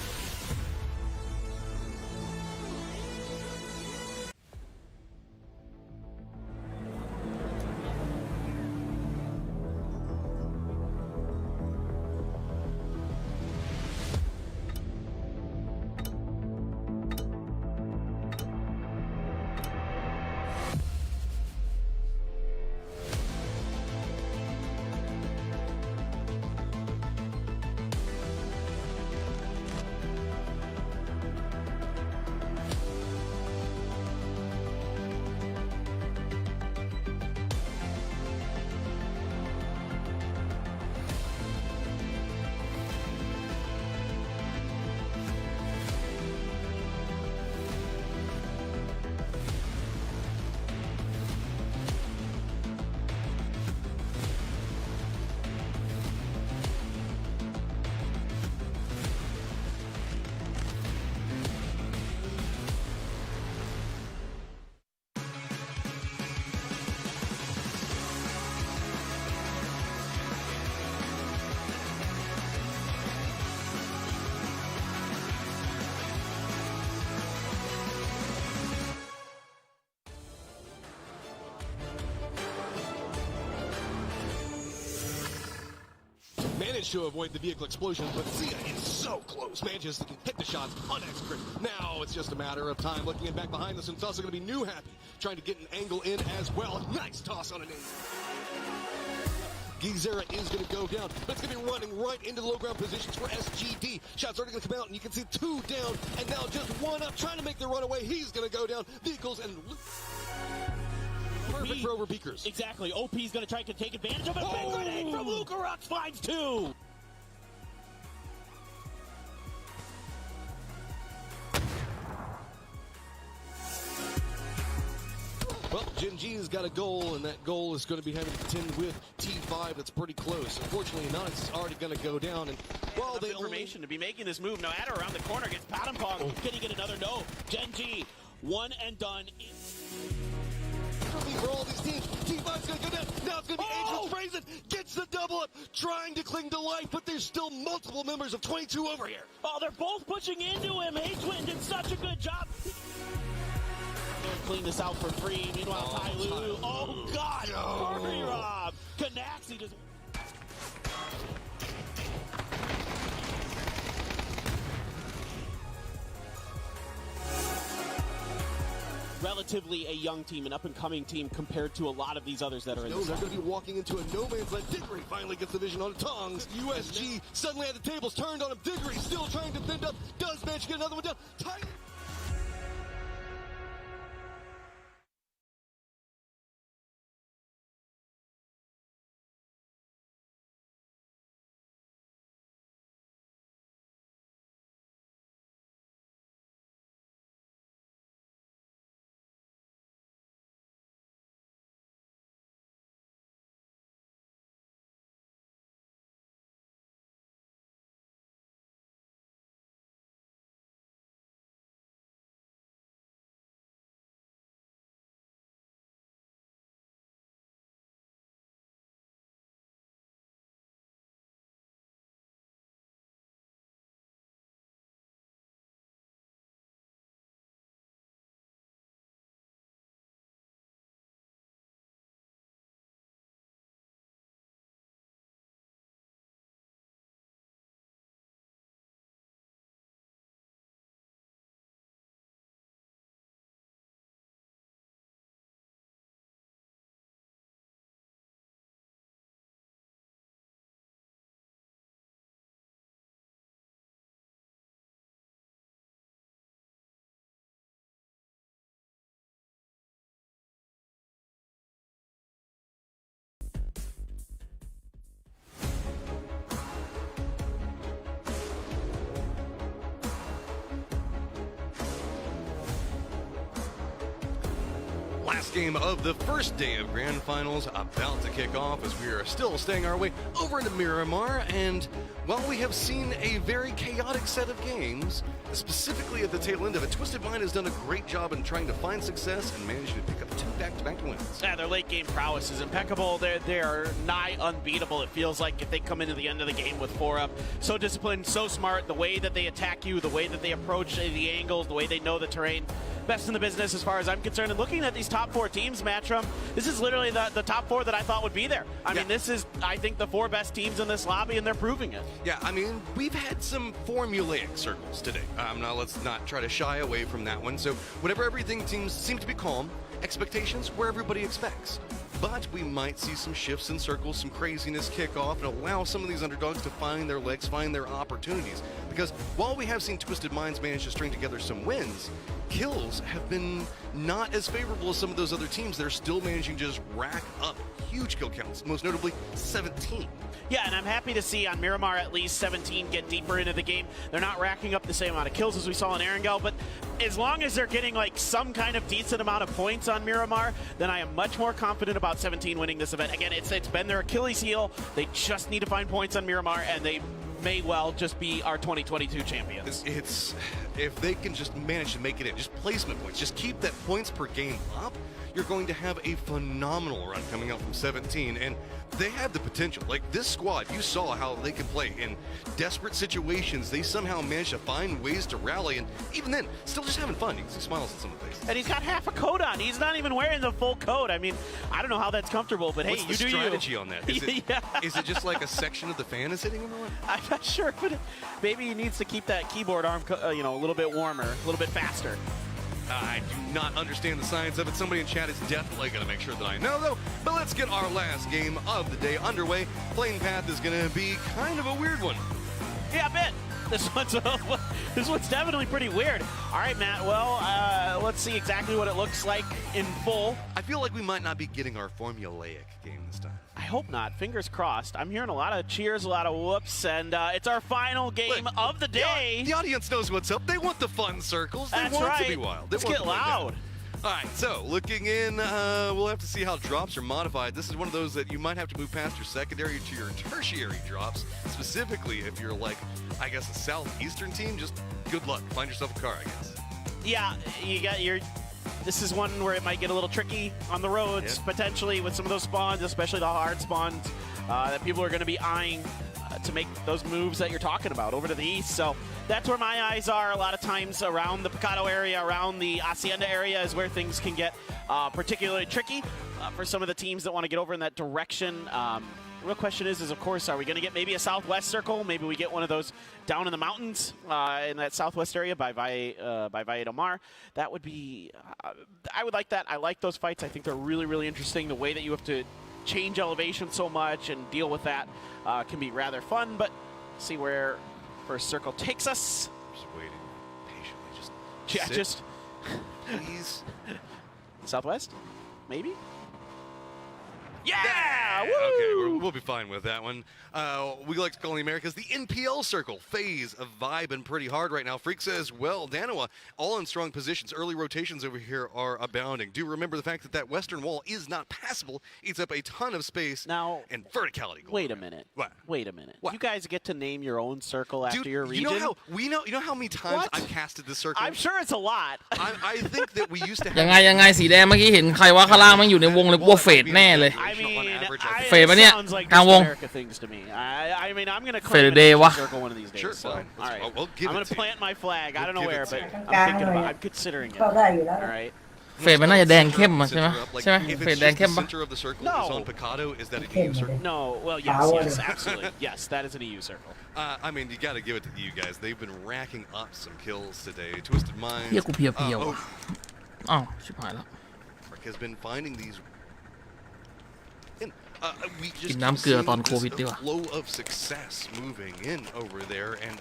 [SPEAKER 10] Managed to avoid the vehicle explosion, but Zia is so close. Manages to hit the shots on extra. Now it's just a matter of time. Looking in back behind this, and it's also going to be New Happy trying to get an angle in as well. Nice toss on an in. Gizera is going to go down, but it's going to be running right into the low ground positions for SGD. Shots are going to come out, and you can see 2 down, and now just 1 up, trying to make the run away. He's going to go down. Vehicles and perfect for overpeakers.
[SPEAKER 11] Exactly. OP's going to try to take advantage of it. Big grenade from Luka Rux finds 2.
[SPEAKER 10] Well, Gen G's got a goal, and that goal is going to be having to contend with T5. That's pretty close. Unfortunately, Anonymous is already going to go down. And while they
[SPEAKER 1] information to be making this move, now Adder around the corner gets Padampong.
[SPEAKER 11] Can he get another? No. Gen G, 1 and done.
[SPEAKER 10] For all these teams, T5's going to go down. Now it's going to be Angels Brazen. Gets the double up, trying to cling to life, but there's still multiple members of 22 over here.
[SPEAKER 11] Oh, they're both pushing into him. H-Twin did such a good job. Clean this out for free. Meanwhile, Tai Lu. Oh, God. Furry Rob. Canaxi just... Relatively a young team, an up-and-coming team compared to a lot of these others that are in this.
[SPEAKER 10] They're going to be walking into a no-man's land. Diggory finally gets the vision on Tongs. USG suddenly had the tables turned on him. Diggory still trying to fend up. Does manage to get another one down.
[SPEAKER 5] Last game of the first day of Grand Finals about to kick off as we are still staying our way over to Miramar. And while we have seen a very chaotic set of games, specifically at the tail end of it, Twisted Mind has done a great job in trying to find success and managing to pick up 2 back-to-back wins.
[SPEAKER 1] Yeah, their late game prowess is impeccable. They are nigh unbeatable. It feels like if they come into the end of the game with 4 up. So disciplined, so smart, the way that they attack you, the way that they approach the angles, the way they know the terrain. Best in the business as far as I'm concerned. And looking at these top 4 teams, Matchroom, this is literally the top 4 that I thought would be there. I mean, this is, I think, the 4 best teams in this lobby, and they're proving it.
[SPEAKER 5] Yeah, I mean, we've had some formulaic circles today. Now let's not try to shy away from that one. So whenever everything seems to be calm, expectations where everybody expects. But we might see some shifts in circles, some craziness kick off, and allow some of these underdogs to find their legs, find their opportunities. Because while we have seen Twisted Minds manage to string together some wins, kills have been not as favorable as some of those other teams. They're still managing to just rack up huge kill counts, most notably 17.
[SPEAKER 1] Yeah, and I'm happy to see on Miramar at least 17 get deeper into the game. They're not racking up the same amount of kills as we saw in Erangel, but as long as they're getting like some kind of decent amount of points on Miramar, then I am much more confident about 17 winning this event. Again, it's been their Achilles heel. They just need to find points on Miramar, and they may well just be our 2022 champions.
[SPEAKER 5] It's if they can just manage to make it in, just placement points, just keep that points per game up, you're going to have a phenomenal run coming out from 17, and they have the potential. Like this squad, you saw how they can play in desperate situations. They somehow managed to find ways to rally, and even then, still just having fun. You can see smiles on some of the faces.
[SPEAKER 1] And he's got half a coat on. He's not even wearing the full coat. I mean, I don't know how that's comfortable, but
[SPEAKER 5] what's
[SPEAKER 1] hey, you do you.
[SPEAKER 5] What's the strategy on that? Is it, is it just like a section of the fan is hitting him or what?
[SPEAKER 1] I'm not sure, but maybe he needs to keep that keyboard arm, a little bit warmer, a little bit faster.
[SPEAKER 5] I do not understand the science of it. Somebody in chat is definitely going to make sure that I know, though. But let's get our last game of the day underway. Playing path is going to be kind of a weird one.
[SPEAKER 1] Yeah, a bit. This one's definitely pretty weird. All right, Matt. Well, let's see exactly what it looks like in full.
[SPEAKER 5] I feel like we might not be getting our formulaic game this time.
[SPEAKER 1] I hope not. Fingers crossed. I'm hearing a lot of cheers, a lot of whoops, and it's our final game of the day.
[SPEAKER 5] The audience knows what's up. They want the fun circles. They
[SPEAKER 1] That's
[SPEAKER 5] want
[SPEAKER 1] right.
[SPEAKER 5] to be wild. They
[SPEAKER 1] Let's
[SPEAKER 5] want
[SPEAKER 1] get
[SPEAKER 5] to play
[SPEAKER 1] loud.
[SPEAKER 5] down. All right, so looking in, we'll have to see how drops are modified. This is one of those that you might have to move past your secondary to your tertiary drops. Specifically, if you're like, I guess, a southeastern team, just good luck. Find yourself a car, I guess.
[SPEAKER 1] Yeah, you got your. This is one where it might get a little tricky on the roads, potentially with some of those spawns, especially the hard spawns that people are going to be eyeing to make those moves that you're talking about over to the east. So that's where my eyes are. A lot of times around the Picado area, around the Hacienda area is where things can get particularly tricky for some of the teams that want to get over in that direction. The real question is of course, are we going to get maybe a southwest circle? Maybe we get one of those down in the mountains in that southwest area by Valle del Mar. That would be, I would like that. I like those fights. I think they're really, really interesting. The way that you have to change elevation so much and deal with that can be rather fun, but see where first circle takes us.
[SPEAKER 5] Just waiting patiently.
[SPEAKER 1] Just
[SPEAKER 5] please.
[SPEAKER 1] Southwest? Maybe?
[SPEAKER 5] Yeah!
[SPEAKER 1] Woo!
[SPEAKER 5] Okay, we'll be fine with that one. We like to call the Americas the NPL circle. Phase of vibing pretty hard right now. Freak says, well, Danoa, all in strong positions. Early rotations over here are abounding. Do remember the fact that that western wall is not passable. Eats up a ton of space
[SPEAKER 1] now,
[SPEAKER 5] and verticality.
[SPEAKER 1] Wait a minute.
[SPEAKER 5] What?
[SPEAKER 1] Wait a minute.
[SPEAKER 5] What?
[SPEAKER 1] You guys get to name your own circle after your region?
[SPEAKER 5] You know how many times I've casted this circle?
[SPEAKER 1] I'm sure it's a lot.
[SPEAKER 5] I think that we used to have
[SPEAKER 2] ยังไงสีแดงเมื่อกี้เห็นใครว่าข้างล่างมันอยู่ในวงเลยกลัวเฟดแน่เลย
[SPEAKER 1] I mean,
[SPEAKER 2] Fade ปะเนี่ย
[SPEAKER 1] sounds like
[SPEAKER 2] กลางวง
[SPEAKER 1] America things to me. I mean, I'm going to
[SPEAKER 2] Fade
[SPEAKER 1] claim
[SPEAKER 2] day
[SPEAKER 1] a
[SPEAKER 2] วะ
[SPEAKER 1] circle one of these days.
[SPEAKER 5] Sure,
[SPEAKER 1] so,
[SPEAKER 5] fine.
[SPEAKER 1] all right.
[SPEAKER 5] We'll give
[SPEAKER 1] I'm going
[SPEAKER 5] it
[SPEAKER 1] to
[SPEAKER 5] to
[SPEAKER 1] plant my flag. I don't know
[SPEAKER 5] We'll
[SPEAKER 1] where,
[SPEAKER 5] give
[SPEAKER 1] but
[SPEAKER 5] it
[SPEAKER 1] I'm thinking about. I'm considering it.
[SPEAKER 12] เข้าได้อยู่แล้ว
[SPEAKER 1] All right.
[SPEAKER 2] เฟดมันน่าจะแดงเข้มอะใช่ไหม
[SPEAKER 5] Like,
[SPEAKER 2] ใช่ไหม
[SPEAKER 5] if
[SPEAKER 2] เฟด
[SPEAKER 5] it's
[SPEAKER 2] แดง
[SPEAKER 5] just
[SPEAKER 2] เข้ม
[SPEAKER 5] the
[SPEAKER 2] ปะ
[SPEAKER 5] center of the circle
[SPEAKER 1] No.
[SPEAKER 5] is on Picado, is that an
[SPEAKER 12] Okay,
[SPEAKER 5] EU circle?
[SPEAKER 1] No, well, yes, absolutely. Yes, that is an EU circle.
[SPEAKER 5] I mean, you got to give it to you guys. They've been racking up some kills today. Twisted Minds.
[SPEAKER 2] เฮียกูเพลียว่ะอ้าวชิบหายแล้ว
[SPEAKER 5] has been finding these. We just
[SPEAKER 2] กินน้ำเกลือตอนโควิดดีกว่า
[SPEAKER 5] flow of success moving in over there, and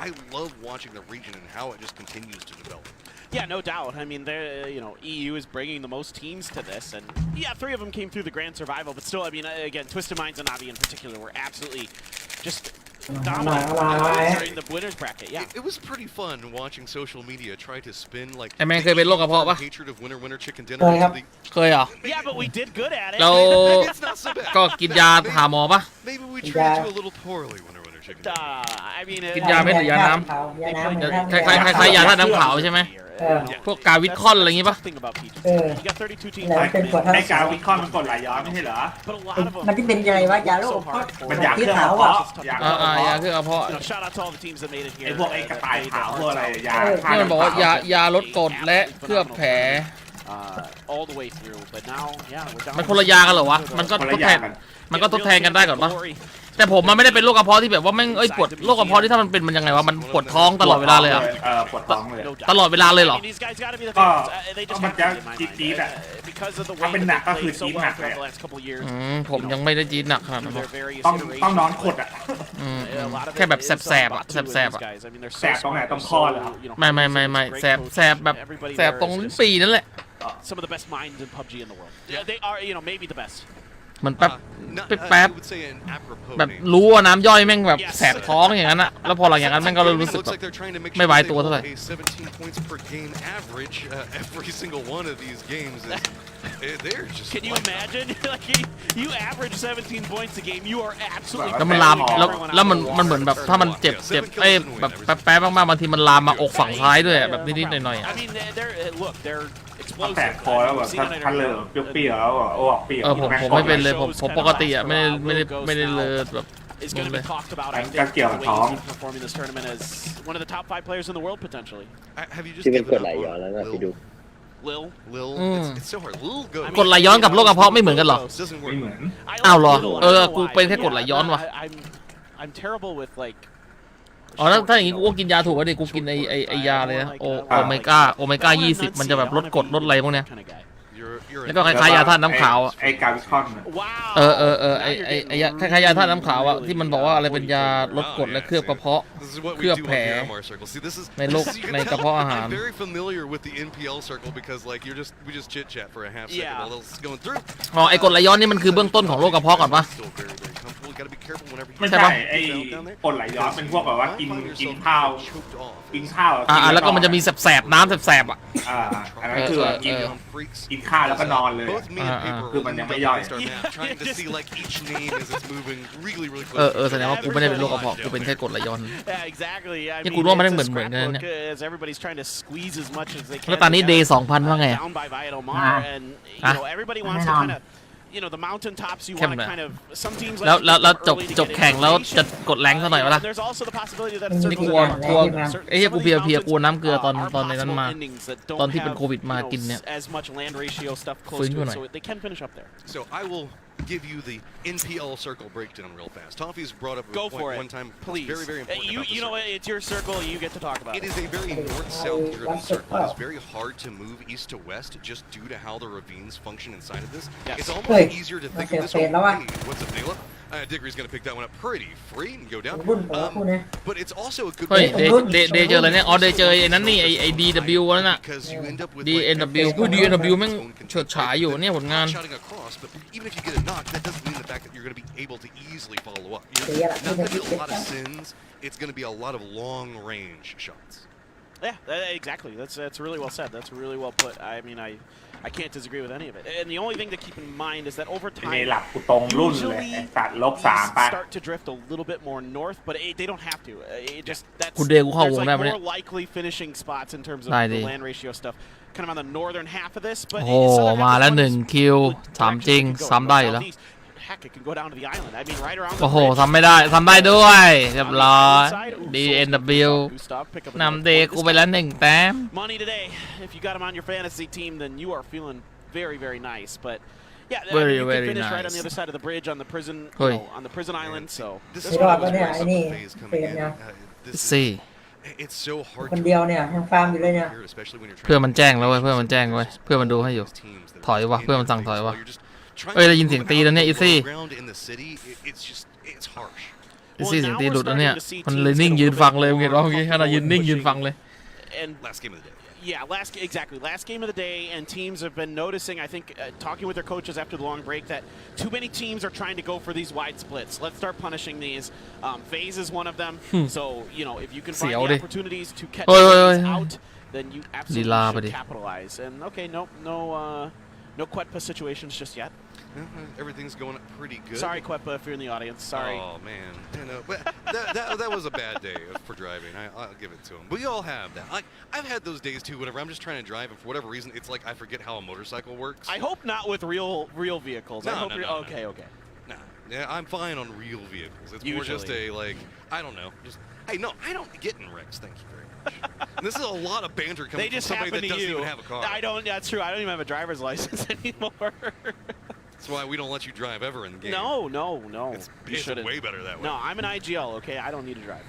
[SPEAKER 5] I love watching the region and how it just continues to develop.
[SPEAKER 1] Yeah, no doubt. I mean, EU is bringing the most teams to this, and yeah, 3 of them came through the Grand Survival, but still, I mean, again, Twisted Minds and Navi in particular were absolutely just dominant during the winners bracket. Yeah,
[SPEAKER 5] it was pretty fun watching social media try to spin like
[SPEAKER 2] ไอ้แม่งเคยเป็นโรคกระเพาะปะ
[SPEAKER 5] hatred of winner chicken
[SPEAKER 12] เคย
[SPEAKER 5] dinner
[SPEAKER 12] ครับ
[SPEAKER 2] เคยเหรอ
[SPEAKER 1] yeah, but we did good at it.
[SPEAKER 2] เรา
[SPEAKER 5] It's not so bad.
[SPEAKER 2] ก็กินยาหาหมอปะ
[SPEAKER 5] Maybe we treated you a little poorly, winner chicken dinner.
[SPEAKER 1] I mean,
[SPEAKER 2] กินยาเม็ดหรือยาน้ำ
[SPEAKER 12] ยาน้ำ
[SPEAKER 2] คล้ายๆยาธาตุน้ำขาวใช่ไหม พวกกาวิทคอนอะไรอย่างงี้ปะ
[SPEAKER 1] You got 32 teams.
[SPEAKER 12] แล้วเป็นกดทั้ง
[SPEAKER 3] ไอ้กาวิคอนมันกดไหลย้อนไม่ใช่เหรอ
[SPEAKER 1] But a lot of them
[SPEAKER 12] มันที่เป็นอะไรวะยาโรค
[SPEAKER 3] มันอยาก
[SPEAKER 12] ที่
[SPEAKER 3] เครื่อง
[SPEAKER 12] ขาว
[SPEAKER 3] เพาะ
[SPEAKER 12] อ่ะ
[SPEAKER 3] อยาก
[SPEAKER 2] ยาคือกระเพาะ
[SPEAKER 1] shout out to all the teams that made it
[SPEAKER 3] ไอ้
[SPEAKER 1] here.
[SPEAKER 3] พวกไอ้กระต่ายขาวพวกอะไรยา
[SPEAKER 2] นี่มันบอกว่ายาลดกรดและเคลือบแผล
[SPEAKER 1] all the way through. But now, yeah, we're down.
[SPEAKER 2] มันคนละยากันเหรอวะ มันก็ทดแทนกันได้ก่อนปะแต่ผมมันไม่ได้เป็นโรคกระเพาะที่แบบว่าแม่งปวดโรคกระเพาะที่ถ้ามันเป็นมันยังไงวะมันปวดท้องตลอดเวลาเลยอ่ะ
[SPEAKER 3] ปวดท้องเลย
[SPEAKER 2] ตลอดเวลาเลยเหรอ
[SPEAKER 1] These guys got to be the
[SPEAKER 3] ก็
[SPEAKER 1] favorites. They just
[SPEAKER 3] มัน
[SPEAKER 1] have
[SPEAKER 3] จะ
[SPEAKER 1] to be in my
[SPEAKER 3] จี๊ด
[SPEAKER 1] mind.
[SPEAKER 3] อ่ะ
[SPEAKER 1] Because of the
[SPEAKER 3] ถ้า
[SPEAKER 1] way
[SPEAKER 3] เป็น
[SPEAKER 1] that
[SPEAKER 3] หนัก
[SPEAKER 1] they
[SPEAKER 3] ก็คือ
[SPEAKER 1] played so
[SPEAKER 3] จี๊ด
[SPEAKER 1] well
[SPEAKER 3] หนักเลย
[SPEAKER 1] throughout the last couple of years.
[SPEAKER 2] ผมยังไม่ได้จี๊ดหนักขนาดนั้น
[SPEAKER 1] Their various
[SPEAKER 3] ต้องนอนขด
[SPEAKER 1] iterations.
[SPEAKER 3] อ่ะ
[SPEAKER 1] A lot of
[SPEAKER 2] แค่
[SPEAKER 1] it
[SPEAKER 2] แบบ
[SPEAKER 1] is
[SPEAKER 2] แสบๆอ่ะ
[SPEAKER 1] about two of
[SPEAKER 2] แสบ
[SPEAKER 1] these
[SPEAKER 2] ๆอ่ะ
[SPEAKER 1] guys. I mean, they're so
[SPEAKER 3] แสบตรงไหน
[SPEAKER 1] smart,
[SPEAKER 3] ตรง
[SPEAKER 1] they're
[SPEAKER 3] คอ
[SPEAKER 1] so,
[SPEAKER 3] เหรอ
[SPEAKER 1] you know,
[SPEAKER 2] ไม่
[SPEAKER 1] great
[SPEAKER 2] แสบ
[SPEAKER 1] coaches.
[SPEAKER 2] แบบ
[SPEAKER 1] Everybody
[SPEAKER 2] แสบ
[SPEAKER 1] there
[SPEAKER 2] ตรง
[SPEAKER 1] is
[SPEAKER 2] ลิ้น
[SPEAKER 1] just
[SPEAKER 2] ปีนั่นแหละ
[SPEAKER 1] some of the best minds in PUBG in the world. Yeah, they are, maybe the best.
[SPEAKER 2] เหมือนแป๊บ
[SPEAKER 5] I
[SPEAKER 2] แป๊บ
[SPEAKER 5] would say an apropos
[SPEAKER 2] แบบ
[SPEAKER 5] name.
[SPEAKER 2] รู้ว่าน้ำย่อยแม่งแบบแสบท้องอย่างนั้นอะแล้วพอหลังอย่างนั้นแม่งก็รู้สึก
[SPEAKER 5] Looks
[SPEAKER 2] แบบ
[SPEAKER 5] like they're trying to make
[SPEAKER 2] ไม่
[SPEAKER 5] sure
[SPEAKER 2] ไหว
[SPEAKER 5] they
[SPEAKER 2] ตัวเท่าไหร่
[SPEAKER 5] hold a 17 points per game average every single one of these games. They're just.
[SPEAKER 1] Can you imagine? Like you average 17 points a game. You are absolutely.
[SPEAKER 2] แล้วมันลามแล้วมันเหมือนแบบถ้ามันเจ็บแบบแป๊บมากๆบางทีมันลามมาอกฝั่งซ้ายด้วยแบบนิดๆหน่อยๆ
[SPEAKER 1] I mean, they're
[SPEAKER 3] มัน
[SPEAKER 1] explosive.
[SPEAKER 3] แสบคอแล้วแบบถ้าเลอะเปรี้ยวๆแล้วโอ้ออกเปรี้ยว
[SPEAKER 2] ผมไม่เป็นเลยผมปกติอ่ะไม่ได้เลยแบบ
[SPEAKER 1] Is going to be talked about. I think the way he's performing this tournament as one of the top 5 players in the world potentially.
[SPEAKER 5] Have you just
[SPEAKER 12] ที่เป็น
[SPEAKER 5] given
[SPEAKER 12] กดไหล
[SPEAKER 5] up
[SPEAKER 12] ย้อน
[SPEAKER 5] on
[SPEAKER 12] แล้วนะพี่ดู
[SPEAKER 1] Lil.
[SPEAKER 5] It's so hard. Lil go.
[SPEAKER 2] กดไหลย้อนกับโรคกระเพาะไม่เหมือนกันเหรอ
[SPEAKER 5] Doesn't
[SPEAKER 3] ไม่
[SPEAKER 5] work.
[SPEAKER 3] เหมือน
[SPEAKER 2] อ้าวเหรอกูเป็นแค่กดไหลย้อนว่ะ
[SPEAKER 1] I'm terrible with like
[SPEAKER 2] อ๋อถ้าอย่างงี้กูก็กินยาถูกแล้วดิกูกินไอยาเลยนะโอเมก้า20มันจะแบบลดกรดลดอะไรพวกเนี้ยแล้วก็คล้ายๆยาธาตุน้ำขาว
[SPEAKER 3] ไอ้กาวิคอน
[SPEAKER 2] ไอ้คล้ายๆยาธาตุน้ำขาวอะที่มันบอกว่าอะไรเป็นยาลดกรดและเคลือบกระเพาะเคลือบแผลในโรคในกระเพาะอาหารอ๋อไอ้กรดไหลย้อนนี่มันคือเบื้องต้นของโรคกระเพาะก่อนปะ
[SPEAKER 3] ไม่ใช่ไอ้กรดไหลย้อนเป็นพวกแบบว่ากินข้าว
[SPEAKER 2] แล้วก็มันจะมีแสบๆน้ำแสบๆอ่ะ
[SPEAKER 3] อันนั้นคือกินข้าวแล้วก็นอนเลยคือมันยังไม่ย่อย
[SPEAKER 2] แสดงว่ากูไม่ได้เป็นโรคกระเพาะกูเป็นแค่กรดไหลย้อนนี่กูรู้ว่ามันเหมือนกันเนี่ยแล้วตอนนี้เดย์ 2,000 ว่าไงแล้วจบแข่งแล้วจะกดแรงซะหน่อยวะล่ะนี่กลัวไอ้เหี้ยกูเพียกลัวน้ำเกลือตอนในนั้นมาตอนที่เป็นโควิดมากินเนี่ยฟื้นอยู่หน่อย
[SPEAKER 5] So I will give you the NPL circle breakdown real fast. Toffee's brought up a point one time.
[SPEAKER 1] Please.
[SPEAKER 5] Very, very important.
[SPEAKER 1] You know what? It's your circle. You get to talk about it.
[SPEAKER 5] It is a very north-south driven circle. It's very hard to move east to west just due to how the ravines function inside of this. Yes. It's almost easier to think of this one. Hey, what's up, Nayla? Dickery's going to pick that one up pretty free and go down. But it's also a good.
[SPEAKER 2] เฮ้ยเดเจออะไรเนี่ยอ๋อเดเจอไอ้นั้นนี่ไอ้ DW นั่นน่ะ DNW คือ DNW แม่งเฉิดฉายอยู่เนี่ยผลงาน
[SPEAKER 5] Even if you get a knock, that doesn't mean the fact that you're going to be able to easily follow up. You're not going to be a lot of sins. It's going to be a lot of long-range shots.
[SPEAKER 1] Yeah, exactly. That's really well said. That's really well put. I mean, I can't disagree with any of it. And the only thing to keep in mind is that over time, usually start to drift a little bit more north, but they don't have to. It just there's like more likely finishing spots in terms of the land ratio stuff. Kind of on the northern half of this, but
[SPEAKER 2] โอ้มาแล้ว1คิวถามจริงซ้ำได้อยู่แล้ว
[SPEAKER 1] Heck, it can go down to the island. I mean, right around.
[SPEAKER 2] โอ้โหทำไม่ได้ด้วยเรียบร้อย DNW นำเดกูไปแล้ว1 แต้ม
[SPEAKER 1] Money today. If you got him on your fantasy team, then you are feeling very, very nice. But yeah,
[SPEAKER 2] very,
[SPEAKER 1] you can finish
[SPEAKER 2] nice.
[SPEAKER 1] right on the other side of the bridge on the prison, on the prison island. So
[SPEAKER 5] this is what I was coming in.
[SPEAKER 2] See.
[SPEAKER 5] It's so hard
[SPEAKER 12] คนเดียวเนี่ยยังฟาร์มอยู่เลยเนี่ย
[SPEAKER 2] เพื่อนมันแจ้งแล้วเว้ยเพื่อนมันแจ้งเว้ยเพื่อนมันดูให้อยู่ถอยวะเพื่อนมันสั่งถอยวะได้ยินเสียงตีแล้วเนี่ยอีซี่เสียงตีหลุดแล้วเนี่ยมันเลยนิ่งยืนฟังเลยเห็นว่าเมื่อกี้ขนาดยืนนิ่งยืนฟังเลย
[SPEAKER 1] Yeah, last game of the day, and teams have been noticing, I think, talking with their coaches after the long break, that too many teams are trying to go for these wide splits. Let's start punishing these. FaZe is one of them. So, you know, if you can find the opportunities to catch out, then you absolutely should capitalize. And, okay, no Quetpa situations just yet.
[SPEAKER 5] Everything's going pretty good.
[SPEAKER 1] Sorry, Quetpa, if you're in the audience. Sorry.
[SPEAKER 5] Oh man, but that was a bad day for driving. I'll give it to him. We all have that. I've had those days too. Whenever I'm just trying to drive, and for whatever reason, it's like I forget how a motorcycle works.
[SPEAKER 1] I hope not with real vehicles.
[SPEAKER 5] No,
[SPEAKER 1] okay.
[SPEAKER 5] Nah, yeah, I'm fine on real vehicles. It's more just a I don't know. Just hey, no, I don't get in wrecks. Thank you very much. This is a lot of banter coming from somebody that doesn't even have a car.
[SPEAKER 1] That's true. I don't even have a driver's license anymore.
[SPEAKER 5] That's why we don't let you drive ever in the game.
[SPEAKER 1] No.
[SPEAKER 5] It's way better that way.
[SPEAKER 1] No, I'm an IGL, okay? I don't need to drive.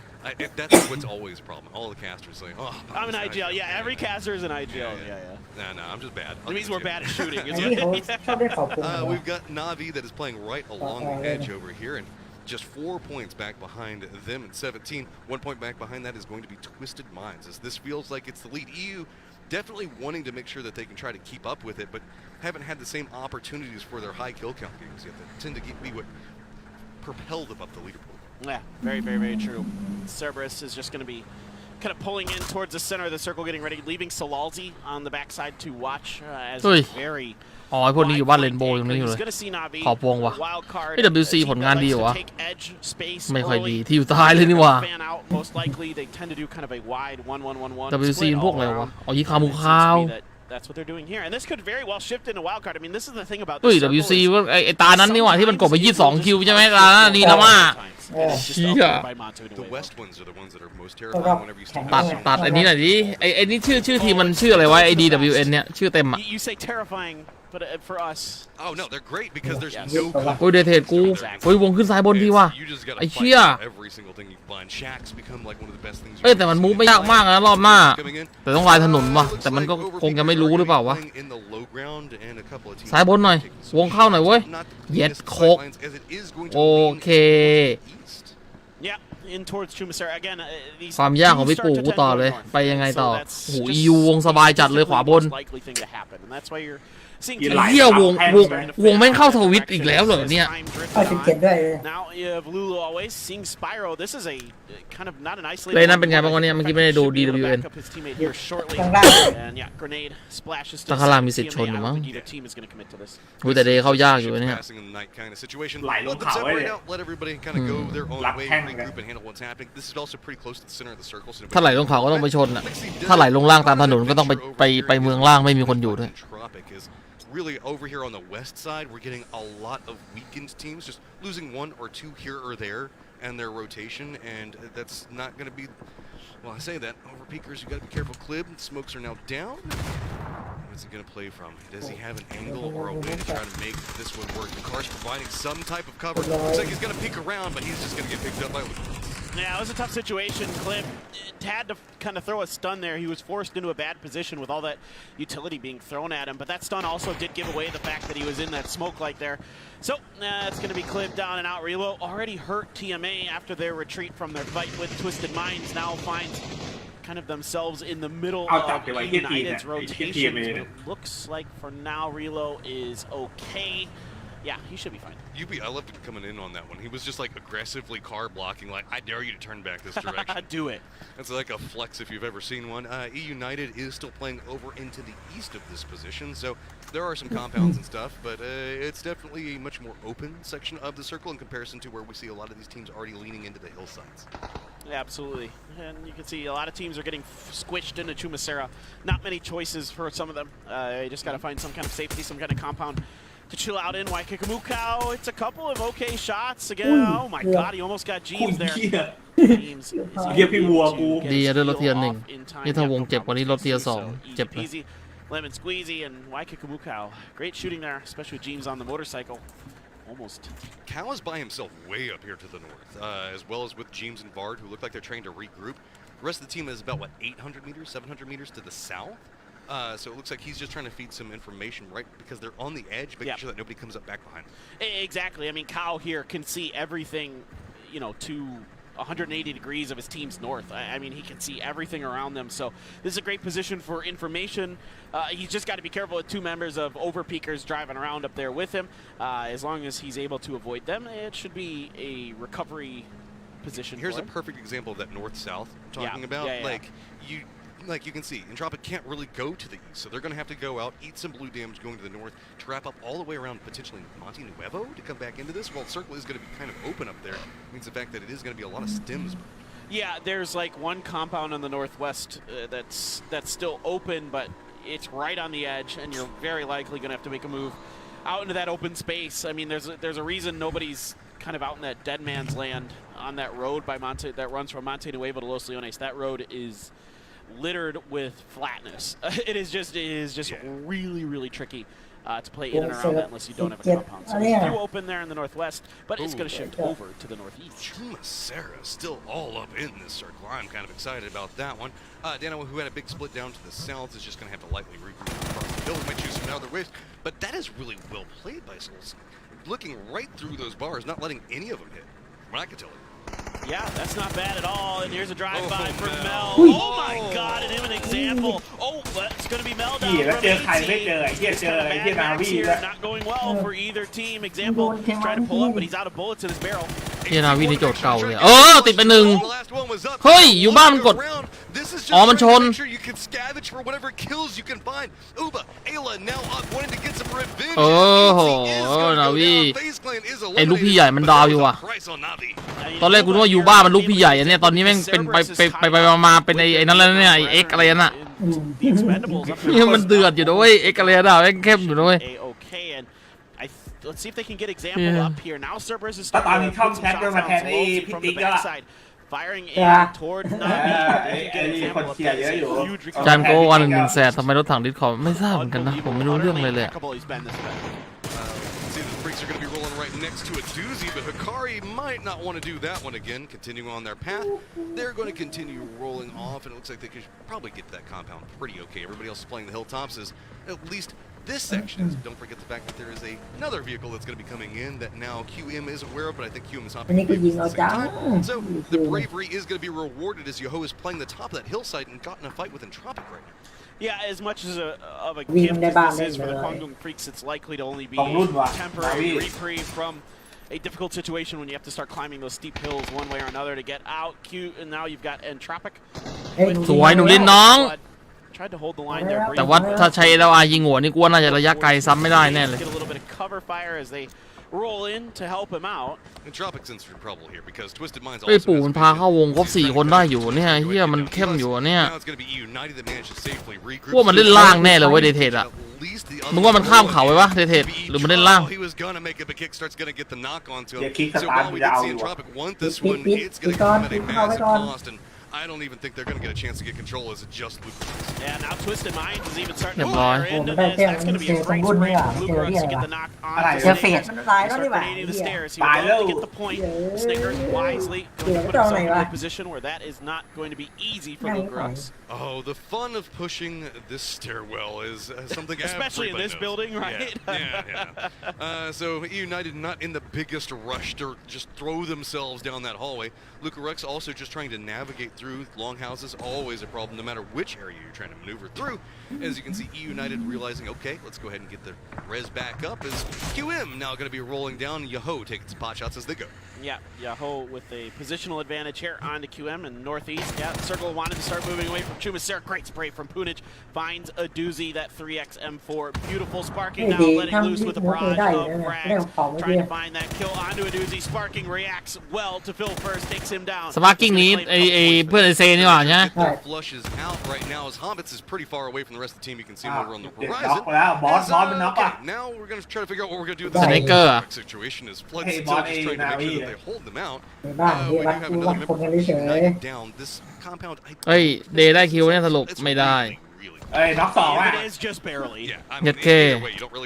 [SPEAKER 5] That's what's always a problem. All the casters say, oh,
[SPEAKER 1] I'm an IGL. Yeah, every caster is an IGL. Yeah.
[SPEAKER 5] No, I'm just bad.
[SPEAKER 1] It means we're bad at shooting.
[SPEAKER 5] We've got Navi that is playing right along the edge over here, and just 4 points back behind them at 17. 1 point back behind that is going to be Twisted Minds, as this feels like it's the lead. EU definitely wanting to make sure that they can try to keep up with it, but haven't had the same opportunities for their high kill count games yet that tend to be what propel them up the leaderboard.
[SPEAKER 1] Yeah, very, very, very true. Cerberus is just going to be kind of pulling in towards the center of the circle, getting ready, leaving Solalzi on the backside to watch as very...
[SPEAKER 2] อ๋อไอพวกนี้อยู่บ้านเรนโบว์ตรงนี้อยู่เลยขอบวงวะที่ WC ผลงานดีวะไม่ค่อยดีที่อยู่ท้ายเลยนี่วะ WC พวกอะไรวะอ๋อยิงคามูคาว
[SPEAKER 1] That's what they're doing here, and this could very well shift into wild card. I mean, this is the thing about.
[SPEAKER 2] เฮ้ย WC ว่าไอตานั้นนี่วะที่มันกดไป22 คิวใช่ไหมตาดีนะมาเชี่ย
[SPEAKER 5] The West ones are the ones that are most terrifying whenever you start.
[SPEAKER 2] ตัดไอ้นี้หน่อยดิไอ้นี่ชื่อทีมมันชื่ออะไรวะไอ้ DWN เนี่ยชื่อเต็มอะ
[SPEAKER 1] You say terrifying but for us,
[SPEAKER 5] oh no, they're great because there's
[SPEAKER 1] yes.
[SPEAKER 5] no.
[SPEAKER 2] โอ้ยเดทเทดกูโอ้ยวงขึ้นซ้ายบนทีว่ะ ไอ้เชี่ยแต่มันมูฟไม่ยากมากนะรอบหน้าแต่ต้องลายถนนว่ะแต่มันก็คงจะไม่รู้หรือเปล่าวะซ้ายบนหน่อยวงเข้าหน่อยเว้ยเย็ดโคกโอเคความยากของพี่ปู่กูต่อเลยไปยังไงต่อโอ้โหยูวงสบายจัดเลยขวาบนเฮียวงแม่งเข้าทวิตอีกแล้วเหรอเนี่ย
[SPEAKER 12] เข้า17ด้วย
[SPEAKER 2] เลยนั่นเป็นไงบ้างวันนี้เมื่อกี้ไม่ได้ดู DWN
[SPEAKER 12] ข้างล่าง
[SPEAKER 2] ตะคารามีสิทธิ์ชนอยู่มั้งแต่เดย์เข้ายากอยู่เนี่ย
[SPEAKER 3] ไหลลงเขาเลยรับแข้ง
[SPEAKER 2] ถ้าไหลลงเขาก็ต้องไปชนอ่ะถ้าไหลลงล่างตามถนนก็ต้องไปเมืองล่างไม่มีคนอยู่ด้วย
[SPEAKER 5] Really, over here on the west side, we're getting a lot of weakened teams, just losing one or two here or there, and their rotation, and that's not going to be. Well, I say that overpeakers, you got to be careful. Clib, smokes are now down. What's he going to play from? Does he have an angle or a way to try to make this one work? The car's providing some type of cover. Looks like he's going to peek around, but he's just going to get picked up by.
[SPEAKER 1] Yeah, it was a tough situation. Clip had to kind of throw a stun there. He was forced into a bad position with all that utility being thrown at him. But that stun also did give away the fact that he was in that smoke light there. So it's going to be Clip down and out. Relo already hurt TMA after their retreat from their fight with Twisted Minds. Now finds kind of themselves in the middle of United's rotation. It looks like for now Relo is okay. Yeah, he should be fine.
[SPEAKER 5] I loved him coming in on that one. He was just like aggressively car blocking, like, I dare you to turn back this direction.
[SPEAKER 1] Do it.
[SPEAKER 5] That's like a flex if you've ever seen one. United is still playing over into the east of this position, so there are some compounds and stuff, but it's definitely a much more open section of the circle in comparison to where we see a lot of these teams already leaning into the hillsides.
[SPEAKER 1] Yeah, absolutely. And you can see a lot of teams are getting squished into Chumacera. Not many choices for some of them. You just got to find some kind of safety, some kind of compound to chill out in. Waikikimukau, it's a couple of okay shots again. Oh my god, he almost got James there. James
[SPEAKER 2] ดีด้วยรถเทียร์1นี่ถ้าวงเจ็บกว่านี้รถเทียร์2เจ็บเลย
[SPEAKER 1] Lemon Squeezy and Waikikimukau. Great shooting there, especially with James on the motorcycle. Almost.
[SPEAKER 5] Cal is by himself way up here to the north, as well as with James and Vard, who look like they're trying to regroup. The rest of the team is about, what, 800 meters, 700 meters to the south? So it looks like he's just trying to feed some information, right? Because they're on the edge, making sure that nobody comes up back behind them.
[SPEAKER 1] Exactly. I mean, Kyle here can see everything, to 180 degrees of his team's north. I mean, he can see everything around them. So this is a great position for information. He's just got to be careful with two members of overpeakers driving around up there with him. As long as he's able to avoid them, it should be a recovery position.
[SPEAKER 5] Here's a perfect example of that north-south I'm talking about. Like you can see, Entropic can't really go to the east, so they're going to have to go out, eat some blue damage going to the north, to wrap up all the way around potentially Monte Nuevo to come back into this. Well, the circle is going to be kind of open up there. It means the fact that it is going to be a lot of stims.
[SPEAKER 1] Yeah, there's like one compound on the northwest that's still open, but it's right on the edge, and you're very likely going to have to make a move out into that open space. I mean, there's a reason nobody's kind of out in that dead man's land on that road by Monte that runs from Monte Nuevo to Los Leones. That road is littered with flatness. It is just really, really tricky to play in and around that unless you don't have a compound. So it's too open there in the northwest, but it's going to shift over to the northeast.
[SPEAKER 5] Chumacera still all up in this circle. I'm kind of excited about that one. Dano, who had a big split down to the south, is just going to have to lightly regroup across the hill. We might choose some other ways, but that is really well played by Souls. Looking right through those bars, not letting any of them hit, from what I can tell you.
[SPEAKER 1] Yeah, that's not bad at all. And here's a drive-by from Mel. Oh my God, and him an example. Oh, but it's going to be Mel down from 18. Not going well for either team. Example, trying to pull up, but he's out of bullets in his barrel.
[SPEAKER 2] ที่นาวีนี่โจทย์เก่าเลยติดไป1เฮ้ยอยู่บ้านมันกดมันชนโอ้โหนาวีไอ้ลูกพี่ใหญ่มันดาวอยู่ว่ะตอนแรกกูนึกว่ายูบ้ามันลูกพี่ใหญ่เนี่ยตอนนี้แม่งเป็นไปมาเป็นไอ้นั่นแล้วเนี่ยไอ้เอ็กอะไรน่ะนี่มันเดือดอยู่ด้วยเอ็กอะไรน่ะแม่งเข้มอยู่ด้วย
[SPEAKER 1] Let's see if they can get example up here. Now Cerberus is starting to put some shots down from the backside. firing in toward Navi.
[SPEAKER 2] จานโกวัน1 แสนทำไมรถถังดิสคอร์ไม่ทราบเหมือนกันนะผมไม่รู้เรื่องเลยเลย
[SPEAKER 5] Freaks are going to be rolling right next to a doozy, but Hikari might not want to do that one again. Continuing on their path, they're going to continue rolling off, and it looks like they could probably get to that compound pretty okay. Everybody else is playing the hilltops as at least this section is. Don't forget the fact that there is another vehicle that's going to be coming in that now QM is aware of, but I think QM is not being at the same time. So the bravery is going to be rewarded as Yoho is playing the top of that hillside and got in a fight with Entropic right now.
[SPEAKER 1] Yeah, as much as of a gift as this is for the Kwangdong Freaks, it's likely to only be a temporary reprieve from a difficult situation when you have to start climbing those steep hills one way or another to get out. Cute, and now you've got Entropic.
[SPEAKER 2] สวยหนูลินน้อง
[SPEAKER 1] Tried to hold the line there.
[SPEAKER 2] แต่ว่าถ้าใช้แล้วยิงหัวนี่กูว่าน่าจะระยะไกลซ้ำไม่ได้แน่เลย
[SPEAKER 1] Get a little bit of cover fire as they roll in to help him out.
[SPEAKER 5] Entropic's in some trouble here because Twisted Minds
[SPEAKER 2] ไอ้ปู่มันพาเข้าวงครบ4 คนได้อยู่เนี่ยเฮียมันเข้มอยู่เนี่ยพวกมันเล่นล่างแน่เลยเว้ยเดเทดอะมึงว่ามันข้ามเขาไว้ปะเดเทดหรือมันเล่นล่าง
[SPEAKER 5] I don't even think they're going to get a chance to get control as it just Luke.
[SPEAKER 1] Yeah, now Twisted Minds is even starting to fire in. That's going to be a great spray from Luke to get the knock on. Grenading the stairs. He will get the point. Snickers wisely going to put himself in a position where that is not going to be easy for Luke.
[SPEAKER 5] Oh, the fun of pushing this stairwell is something
[SPEAKER 1] especially in this building, right?
[SPEAKER 5] Yeah. So United not in the biggest rush to just throw themselves down that hallway. Luke also just trying to navigate through longhouses, always a problem no matter which area you're trying to maneuver through. As you can see, United realizing, okay, let's go ahead and get the res back up as QM now going to be rolling down. Yoho taking some pot shots as they go.
[SPEAKER 1] Yeah, Yoho with a positional advantage here on the QM in northeast. Yeah, the circle wanted to start moving away from Chumasera. Great spray from Punich. Finds a doozy, that 3x M4. Beautiful sparking now, letting loose with a barrage of frags. Trying to find that kill onto a doozy. Sparking reacts well to Phil first, takes him down.
[SPEAKER 2] สปาร์กิ้งนี้เพื่อนไอเซนี่หว่าใช่ไหม
[SPEAKER 5] Flushes out right now as Hobbits is pretty far away from the rest of the team. You can see him over on the horizon. Okay, now we're going to try to figure out what we're going to do with this situation is Flood still just trying to make sure that they hold them out. We do have another member down. This compound.
[SPEAKER 2] เฮ้ยเดย์ได้คิวเนี่ยสรุปไม่ได้
[SPEAKER 6] น็อก2อ่ะ
[SPEAKER 2] เย็ดเค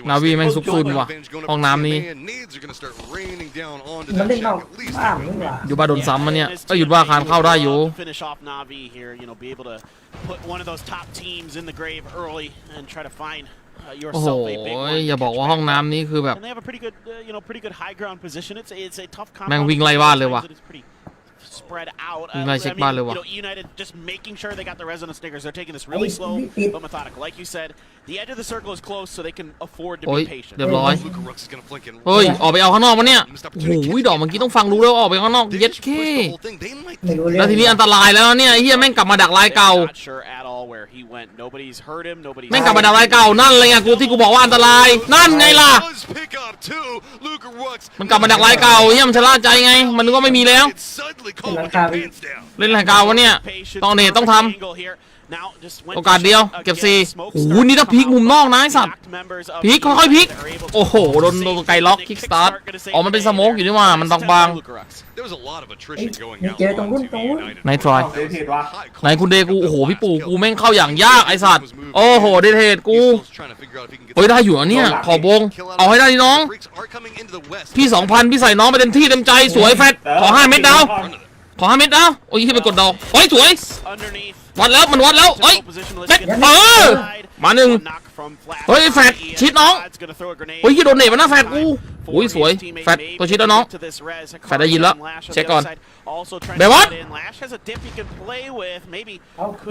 [SPEAKER 2] นาวีแม่งซุกซุนว่ะห้องน้ำนี้อยู่บ้านโดนซ้ำมันเนี่ยก็หยุดว่าคานเข้าได้อยู่โอ้โหอย่าบอกว่าห้องน้ำนี้คือแบบแม่งวิ่งไล่บ้านเลยว่ะ
[SPEAKER 1] spread out. United just making sure they got the resident Snickers. They're taking this really slow but methodical. Like you said, the edge of the circle is close, so they can afford to be patient.
[SPEAKER 2] เรียบร้อยเฮ้ยออกไปเอาข้างนอกมาเนี่ยโอ้โหดอกเมื่อกี้ต้องฟังรู้แล้วออกไปข้างนอกเย็ดเคแล้วทีนี้อันตรายแล้วเนี่ยเฮียแม่งกลับมาดักลายเก่าแม่งกลับมาดักลายเก่านั่นเลยไงกูที่กูบอกว่าอันตรายนั่นไงล่ะมันกลับมาดักลายเก่าเฮียมันชะล่าใจไงมันนึกว่าไม่มีแล้วเล่นหลายกาววะเนี่ยต้องเนตต้องทำโอกาสเดียวเก็บ4โอ้โหนี่ถ้าพลิกมุมนอกนะไอ้สัตว์พลิกค่อยๆพลิกโอ้โหโดนไกลล็อกคิกสตาร์ทอ๋อมันเป็นสโมกอยู่นี่ว่ามันบางๆในทรายในคุณเดกูโอ้โหพี่ปู่กูแม่งเข้าอย่างยากไอ้สัตว์โอ้โหเดเทดกูเฮ้ยได้อยู่อ่ะเนี่ยขอบวงเอาให้ได้ดิน้องพี่ 2,000 พี่ใส่น้องไปเต็มที่เต็มใจสวยแฟตขอ5 เม็ดดาวขอ5 เม็ดดาวโอ้ยที่ไปกดดาวโอ้ยสวยวัดแล้วมันวัดแล้วเฮ้ยเม็ดมา1เฮ้ยแฟตชิดน้องเฮ้ยโดนเนตมาหน้าแฟตกูอุ้ยสวยแฟตตัวชิดแล้วน้องแฟตได้ยินแล้วเช็คก่อนเบวอส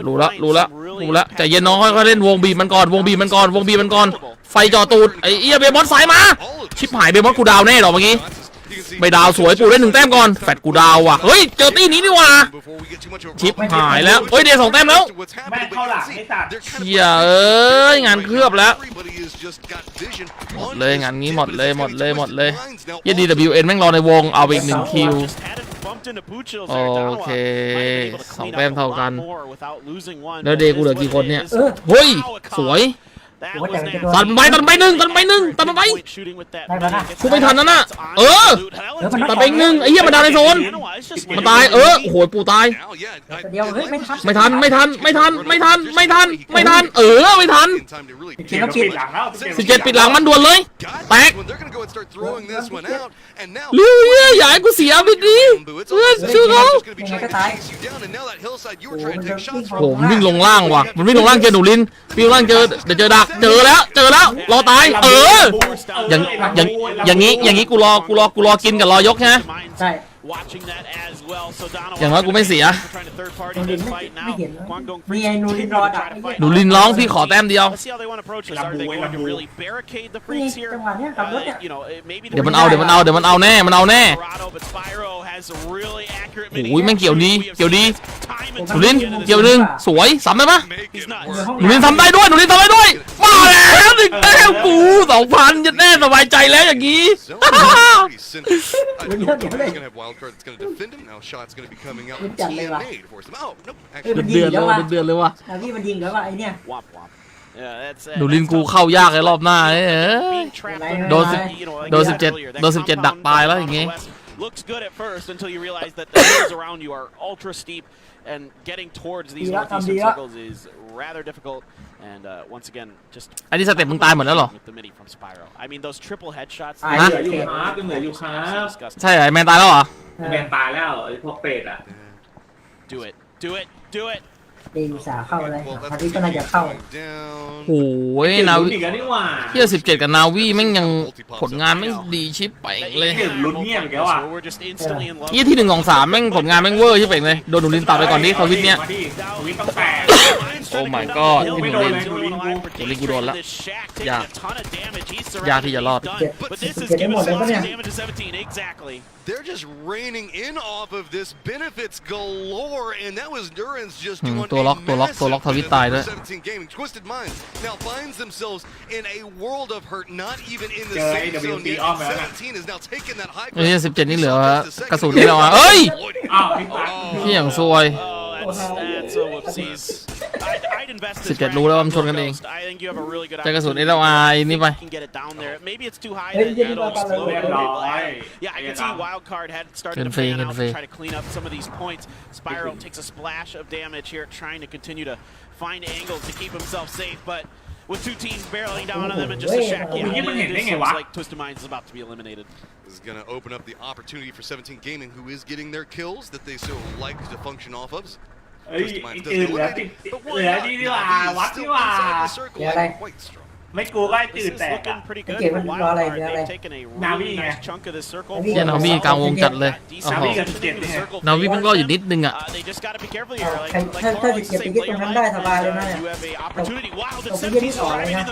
[SPEAKER 2] รู้ละใจเย็นน้องค่อยๆเล่นวงบีมันก่อนไฟจ่อตูดไอ้เอี้ยเบวอสสายมาชิบหายเบวอสกูดาวแน่หรอเมื่อกี้ไม่ดาวสวยปู่ได้1 แต้มก่อนแฟตกูดาวว่ะเฮ้ยเจอตีนี้นี่ว่ะชิบหายแล้วเฮ้ยเดย์2 แต้มแล้ว
[SPEAKER 6] แม่งเข้าหลังไอ้สัตว์
[SPEAKER 2] เชี่ยเอ้ยงานเคลือบแล้วหมดเลยงานนี้หมดเลยยัน DWN แม่งรอในวงเอาไปอีก1 คิวโอเค2 แต้มเท่ากันแล้วเดย์กูเหลือกี่คนเนี่ยเฮ้ยสวย
[SPEAKER 1] That was nasty.
[SPEAKER 2] ตันไปหนึ่งกูไม่ทันนั่นน่ะตันไปหนึ่งไอ้เหี้ยมันดาวในโซนมันตายโอ้โหปูตาย
[SPEAKER 12] เดียวเฮ้ยไม่ทัน
[SPEAKER 2] ไม่ทันไม่ทันไม่ทันไม่ทันไม่ทันไม่ทัน17ปิดหลังมันด่วนเลยแตกเลี้ยวอย่าให้กูเสียบิดดิชื่อเขาโหมันวิ่งลงล่างว่ะมันวิ่งลงล่างเจอหนูลินวิ่งลงล่างเจอเดี๋ยวเจอดักเจอแล้วรอตายอย่างนี้กูรอกินกับรอยกใช่ไหม
[SPEAKER 12] ใช่
[SPEAKER 2] อย่างน้อยกูไม่เสีย
[SPEAKER 12] ไม่เห็นมีไอ้นูรินรอดัก
[SPEAKER 2] หนูลินร้องพี่ขอแต้มเดียว
[SPEAKER 12] จังหวะนี้ขับรถเนี่ย
[SPEAKER 2] เดี๋ยวมันเอาแน่โอ้ยแม่งเกี่ยวดีหนูลินเกี่ยวหนึ่งสวยสามได้ปะหนูลินทำได้ด้วยมาแล้ว1แต้มกู 2,000ยัดแน่สบายใจแล้วอย่างนี้
[SPEAKER 12] เดือด
[SPEAKER 2] เลยว่ะ
[SPEAKER 12] พี่มันยิงแล้วว่ะไอเนี่ย
[SPEAKER 2] หนูลินกูเข้ายากเลยรอบหน้าโดน17ดักตายแล้วอย่างงี้
[SPEAKER 1] Looks good at first until you realize that the hills around you are ultra steep and getting towards these northeastern circles is rather difficult. And once again, just
[SPEAKER 2] อันนี้สเต็ปมึงตายหมดแล้วเหรอ
[SPEAKER 1] I mean those triple headshots.
[SPEAKER 3] เหลืออยู่ครับ
[SPEAKER 2] ใช่ไอ้แมนตายแล้วเหรอ
[SPEAKER 3] แมนตายแล้วไอ้พวกเป็ดอ่ะ
[SPEAKER 1] Do it.
[SPEAKER 12] ดีสาเข้าเลยคราวนี้ก็น่าจะเข้า
[SPEAKER 2] โอ้ยนาวีเที่ยว17กับนาวีแม่งยังผลงานไม่ดีชิปไปเลย
[SPEAKER 3] ลุ้นเงียบแล้วอ่ะ
[SPEAKER 2] ยี่ที่1 2 3แม่งผลงานแม่งเวอร์ชิปไปเลยโดนหนูลินตัดไปก่อนดิเขาวิทเนี้ยโอ้ my god ที่หนูลินกูโดนแล้วยากที่จะรอด
[SPEAKER 5] They're just raining in off of this benefits galore, and that was Duran's just doing
[SPEAKER 2] a massive
[SPEAKER 5] 17 gaming. Twisted Minds now finds themselves in a world of hurt, not even in the same zone. 17 is now taking that high ground.
[SPEAKER 2] 17นี่เหลือกระสุนนี่แล้วอ่ะเอ้ยพี่อย่างซวย17รู้แล้วว่ามันชนกันเองจะกระสุนนี่แล้วนี่ไป
[SPEAKER 1] Wildcard had started to pan out to try to clean up some of these points. Spyro takes a splash of damage here, trying to continue to find angles to keep himself safe, but with two teams barreling down on them and just a shack, it seems like Twisted Minds is about to be eliminated.
[SPEAKER 5] This is going to open up the opportunity for 17 Gaming, who is getting their kills that they so like to function off of. Twisted Minds doesn't eliminate, but one not. Navi is still inside the circle and quite strong.
[SPEAKER 3] ไม่กลัวก็ตื่นแตกอ่ะนาวีไง
[SPEAKER 2] เนี่ยนาวีกลางวงจัดเลยนาวีมันก็อยู่นิดนึงอ่ะ
[SPEAKER 12] ถ้า17ไปยึดตรงนั้นได้สบายเลยนะเนี่ยผมยึดที่2เลยนะ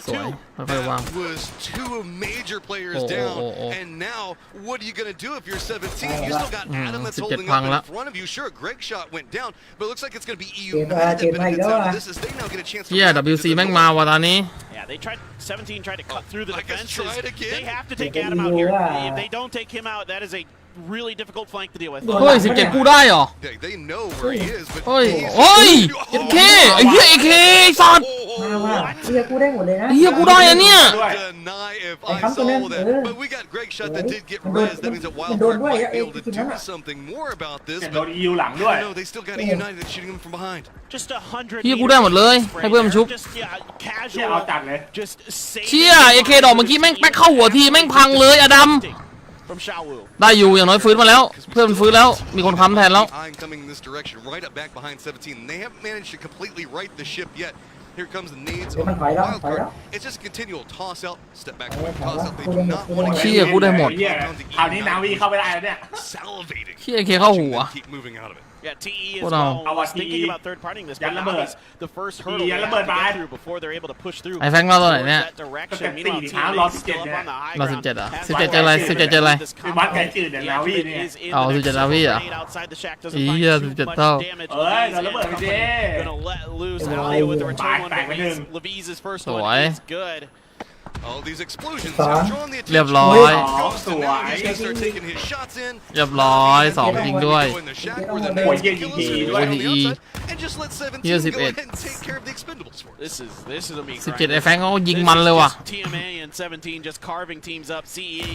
[SPEAKER 2] สวยค่อยๆวาง
[SPEAKER 5] was two major players down and now what are you going to do if you're 17 you still got Adam that's holding up in front of you sure Greg shot went down but it looks like it's going to be EU
[SPEAKER 2] เฮีย WC แม่งมาว่ะตอนนี้
[SPEAKER 1] Yeah, they tried 17 tried to cut through the defenses. They have to take Adam out here. If they don't take him out, that is a really difficult flank to deal with.
[SPEAKER 2] เฮ้ย17กูได้เหรอเฮ้ยAK ไอ้เหี้ย AK สัตว์
[SPEAKER 12] เฮียกูได้หมดเลยนะ
[SPEAKER 2] เฮียกูได้อะเนี่ย
[SPEAKER 12] ไอ้คำตัวนั้นมันโดนด้วยไอ้ที่นั้นอ่ะ
[SPEAKER 3] โดนEUหลังด้วย
[SPEAKER 2] เฮียกูได้หมดเลยให้เพื่อนมันชุบ
[SPEAKER 3] เอาจัดเลย
[SPEAKER 2] เชี่ย AK ดอกเมื่อกี้แม่งแป๊กเข้าหัวทีแม่งพังเลยอดัมได้อยู่อย่างน้อยฟื้นมาแล้วเพื่อนมันฟื้นแล้วมีคนค้ำแทนแล้ว
[SPEAKER 5] Here comes the nades of Wildcard. It's just a continual toss out, step back, toss out. They do not want to
[SPEAKER 2] เชี่ยกูได้หมด
[SPEAKER 3] คราวนี้นาวีเข้าไปได้แล้วเนี่ย
[SPEAKER 5] salivating.
[SPEAKER 2] เชี่ย AK เข้าหัว
[SPEAKER 5] Keep moving out of it.
[SPEAKER 1] Yeah, TE as well was thinking about third partying this, but Navi's the first hurdle they have to get through before they're able to push through.
[SPEAKER 2] ไอ้แฟงเราตัวไหนเนี่ย
[SPEAKER 1] Meanwhile, T still up on the high ground.
[SPEAKER 2] 17อ่ะ17เจออะไร17เจออะไร
[SPEAKER 3] วัดไกลจืดเนี่ยนาวีเนี่ย
[SPEAKER 2] 17นาวีอ่ะอีเหี้ย17เท่า
[SPEAKER 3] โดนระเบิดไปดิ
[SPEAKER 1] Gonna let loose Alio with the return one. Levi's first one is good.
[SPEAKER 5] All these explosions have drawn the
[SPEAKER 2] เรียบ
[SPEAKER 5] attention.
[SPEAKER 2] ร้อย
[SPEAKER 3] สวย
[SPEAKER 5] He's gonna start taking his shots in.
[SPEAKER 2] เรียบร้อยสองจริงด้วย
[SPEAKER 5] Go in the shack where the
[SPEAKER 3] โอ้ย
[SPEAKER 5] Nats
[SPEAKER 3] เยี่ย
[SPEAKER 5] can
[SPEAKER 3] ยิง
[SPEAKER 5] kill
[SPEAKER 3] ที
[SPEAKER 5] us
[SPEAKER 3] ด้วย
[SPEAKER 5] on the outside, and just let 17 go ahead and take care of the expendables for us.
[SPEAKER 1] This is a meat
[SPEAKER 2] 17 ไอ้
[SPEAKER 1] grinder.
[SPEAKER 2] แฟงเขายิงมันเลยว่ะ
[SPEAKER 1] TMA and 17 just carving teams up. CE,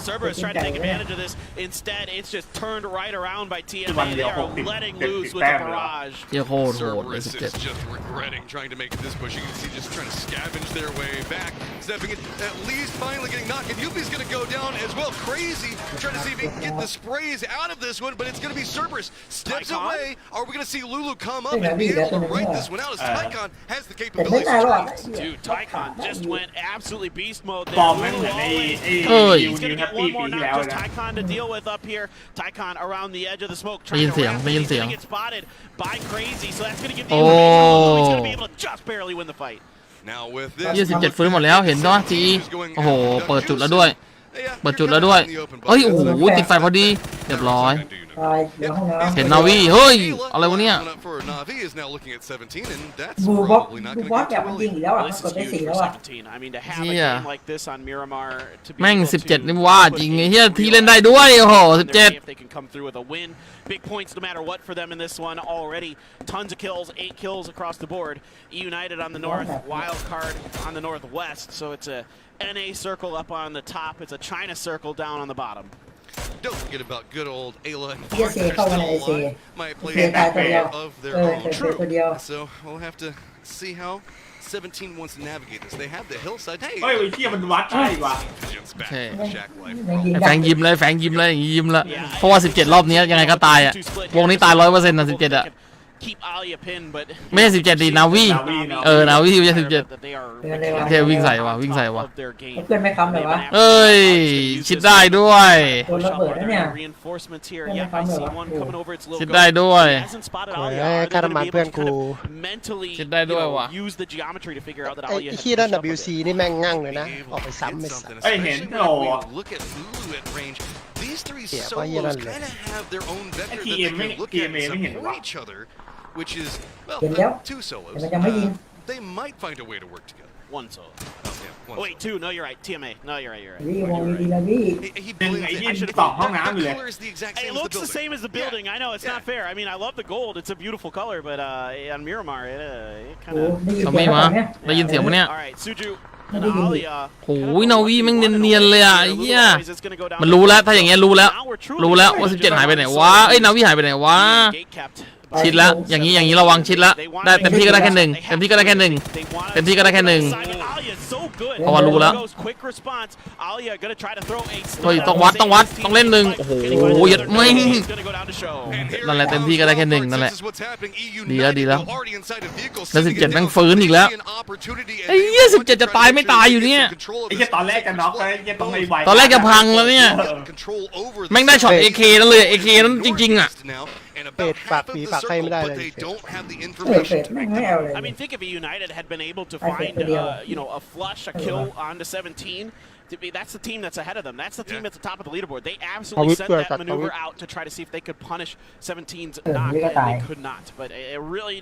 [SPEAKER 1] Cerberus trying to take advantage of this. Instead, it's just turned right around by TMA. They are letting loose with the barrage.
[SPEAKER 2] เหี้ยโคตรโหดเลย
[SPEAKER 5] Cerberus is just regretting trying to make this push. You can see just trying to scavenge their way back, stepping in, at least finally getting knocked. And Yuppie's going to go down as well. Crazy, trying to see if he can get the sprays out of this one, but it's going to be Cerberus steps away. Are we going to see Lulu come up and be able to write this one out as Tycon has the capabilities to try?
[SPEAKER 1] Dude, Tycon just went absolutely beast mode
[SPEAKER 3] ปลอ
[SPEAKER 1] there.
[SPEAKER 3] มไม่เหมือนไอ้
[SPEAKER 1] He's going to get one more knock, just Tycon to deal with up here. Tycon around the edge of the smoke, trying to ramp. He's going to get spotted by Crazy, so that's going to give the He's going to be able to just barely win the fight.
[SPEAKER 5] Now with this,
[SPEAKER 2] 27ฟื้นหมดแล้วเห็นป่ะทีโอ้โหเปิดจุดแล้วด้วยเปิดจุดแล้วด้วยเอ้ยโอ้โหติดไฟพอดีเรียบร้อยเห็นนาวีเฮ้ยอะไรวะเนี่ย
[SPEAKER 12] บูบอสแบบมันยิงอีกแล้วอ่ะกดได้4แล้วอ่ะ
[SPEAKER 1] I mean, to have a game like this on Miramar to be
[SPEAKER 2] แม่ง
[SPEAKER 1] able to
[SPEAKER 2] 17 นี่ว่าจริงไอ้เหี้ยทีเล่นได้ด้วยโอ้โห
[SPEAKER 1] if they can come through with a win. Big points no matter what for them in this one already. Tons of kills, 8 kills across the board. United on the north, Wild Card on the northwest. So it's a NA circle up on the top. It's a China circle down on the bottom.
[SPEAKER 5] Don't forget about good old Ayla and
[SPEAKER 12] เสียเข้ามาในเสีย
[SPEAKER 5] might play
[SPEAKER 12] เสียตายตัวเดียว
[SPEAKER 5] of
[SPEAKER 12] เอ
[SPEAKER 5] their
[SPEAKER 12] อ
[SPEAKER 5] own.
[SPEAKER 12] เสียตัวเดียว
[SPEAKER 5] So we'll have to see how 17 wants to navigate this. They have the hillside. Hey,
[SPEAKER 3] เฮ้ยไอ้เหี้ยมันวัดใช่ว่ะ
[SPEAKER 5] Jumps back
[SPEAKER 2] Okay.
[SPEAKER 5] to Shack Life.
[SPEAKER 2] แฟงยิ้มเลยแฟงยิ้มเลยยิ้มละเพราะว่า17รอบนี้ยังไงก็ตายอ่ะวงนี้ตาย 100% นะ17อ่ะ
[SPEAKER 1] Keep Alia pinned, but
[SPEAKER 2] ไม่ใช่17ดีนาวีนาวีไม่ใช่17
[SPEAKER 1] that they are
[SPEAKER 2] เทวิ่งใส่ว่ะวิ่งใส่ว่ะ
[SPEAKER 1] of their game.
[SPEAKER 12] เพื่อนไม่ค้ำเลยวะ
[SPEAKER 2] เอ้ยชิดได้ด้วย
[SPEAKER 12] โดนระเบิดแล้วเนี่ย
[SPEAKER 1] Reinforcements here. Yeah, I see one coming over. It's low.
[SPEAKER 2] ชิดได้ด้วย
[SPEAKER 1] Hasn't spotted Alia. Are they gonna be able to kind of mentally use the geometry to figure out that Alia
[SPEAKER 13] ไอ้
[SPEAKER 1] has
[SPEAKER 13] ขี้ด้าน
[SPEAKER 1] pushed up a
[SPEAKER 13] WC
[SPEAKER 1] bit.
[SPEAKER 13] นี่แม่งงั่งเลยนะออกไปซ้ำไปสัตว์
[SPEAKER 3] เอ้ยเห็น
[SPEAKER 5] Especially
[SPEAKER 3] โอ้
[SPEAKER 5] when we look at Lulu at range. These three
[SPEAKER 13] Yeah,
[SPEAKER 5] solos kind of have their own vector that they can look at and support each other, which is, well, two solos. They might find a way to work together.
[SPEAKER 1] One solo.
[SPEAKER 5] Yeah,
[SPEAKER 1] Oh, wait, two. No, you're right. TMA. No, you're right. You're right.
[SPEAKER 12] วีวงดีนะพี่
[SPEAKER 5] He
[SPEAKER 3] หนึ่ง
[SPEAKER 5] believes
[SPEAKER 3] ไอ้
[SPEAKER 5] it.
[SPEAKER 3] ยี่สองห้องน้ำอยู่เลย
[SPEAKER 5] The color is the exact
[SPEAKER 1] It
[SPEAKER 5] same as the
[SPEAKER 1] looks the
[SPEAKER 5] building.
[SPEAKER 1] same as the building. I know it's not fair. I mean, I love the gold. It's a beautiful color, but on Miramar, it
[SPEAKER 12] โอ้
[SPEAKER 1] kind of.
[SPEAKER 12] ได้ยิน
[SPEAKER 2] เขา
[SPEAKER 12] เสีย
[SPEAKER 2] ไม่
[SPEAKER 12] ง
[SPEAKER 2] มาได้ยินเสียงปะเนี่ย
[SPEAKER 1] All right, Suju and Alia.
[SPEAKER 2] โอ้ยนาวีแม่งเนียนๆเลยอ่ะไอ้เหี้ยมันรู้แล้วถ้าอย่างเงี้ยรู้แล้วว่า17หายไปไหนวะเอ้ยนาวีหายไปไหนวะชิดแล้วอย่างนี้ระวังชิดแล้วได้เต็มที่ก็ได้แค่1เต็มที่ก็ได้แค่1เต็มที่ก็ได้แค่1เพราะว่ารู้แล้วเฮ้ยต้องวัดต้องเล่น1โอ้โหยัดไม่นั่นแหละเต็มที่ก็ได้แค่1นั่นแหละดีแล้วแล้ว17แม่งฟื้นอีกแล้วไอ้เหี้ย17จะตายไม่ตายอยู่เนี่ย
[SPEAKER 3] ไอ้เหี้ยตอนแรกจะน็อกเลยไอ้เหี้ยต้องไวๆ
[SPEAKER 2] ตอนแรกจะพังแล้วเนี่ยแม่งได้ช็อต AK นั่นเลย AK นั้นจริงๆอ่ะ
[SPEAKER 13] เฟดปากปีปากใครไม่ได้เลย
[SPEAKER 1] I mean, think if United had been able to find, a flush, a kill onto 17. That's the team that's ahead of them. That's the team at the top of the leaderboard. They absolutely sent that maneuver out to try to see if they could punish 17's knock. They could not. But a really,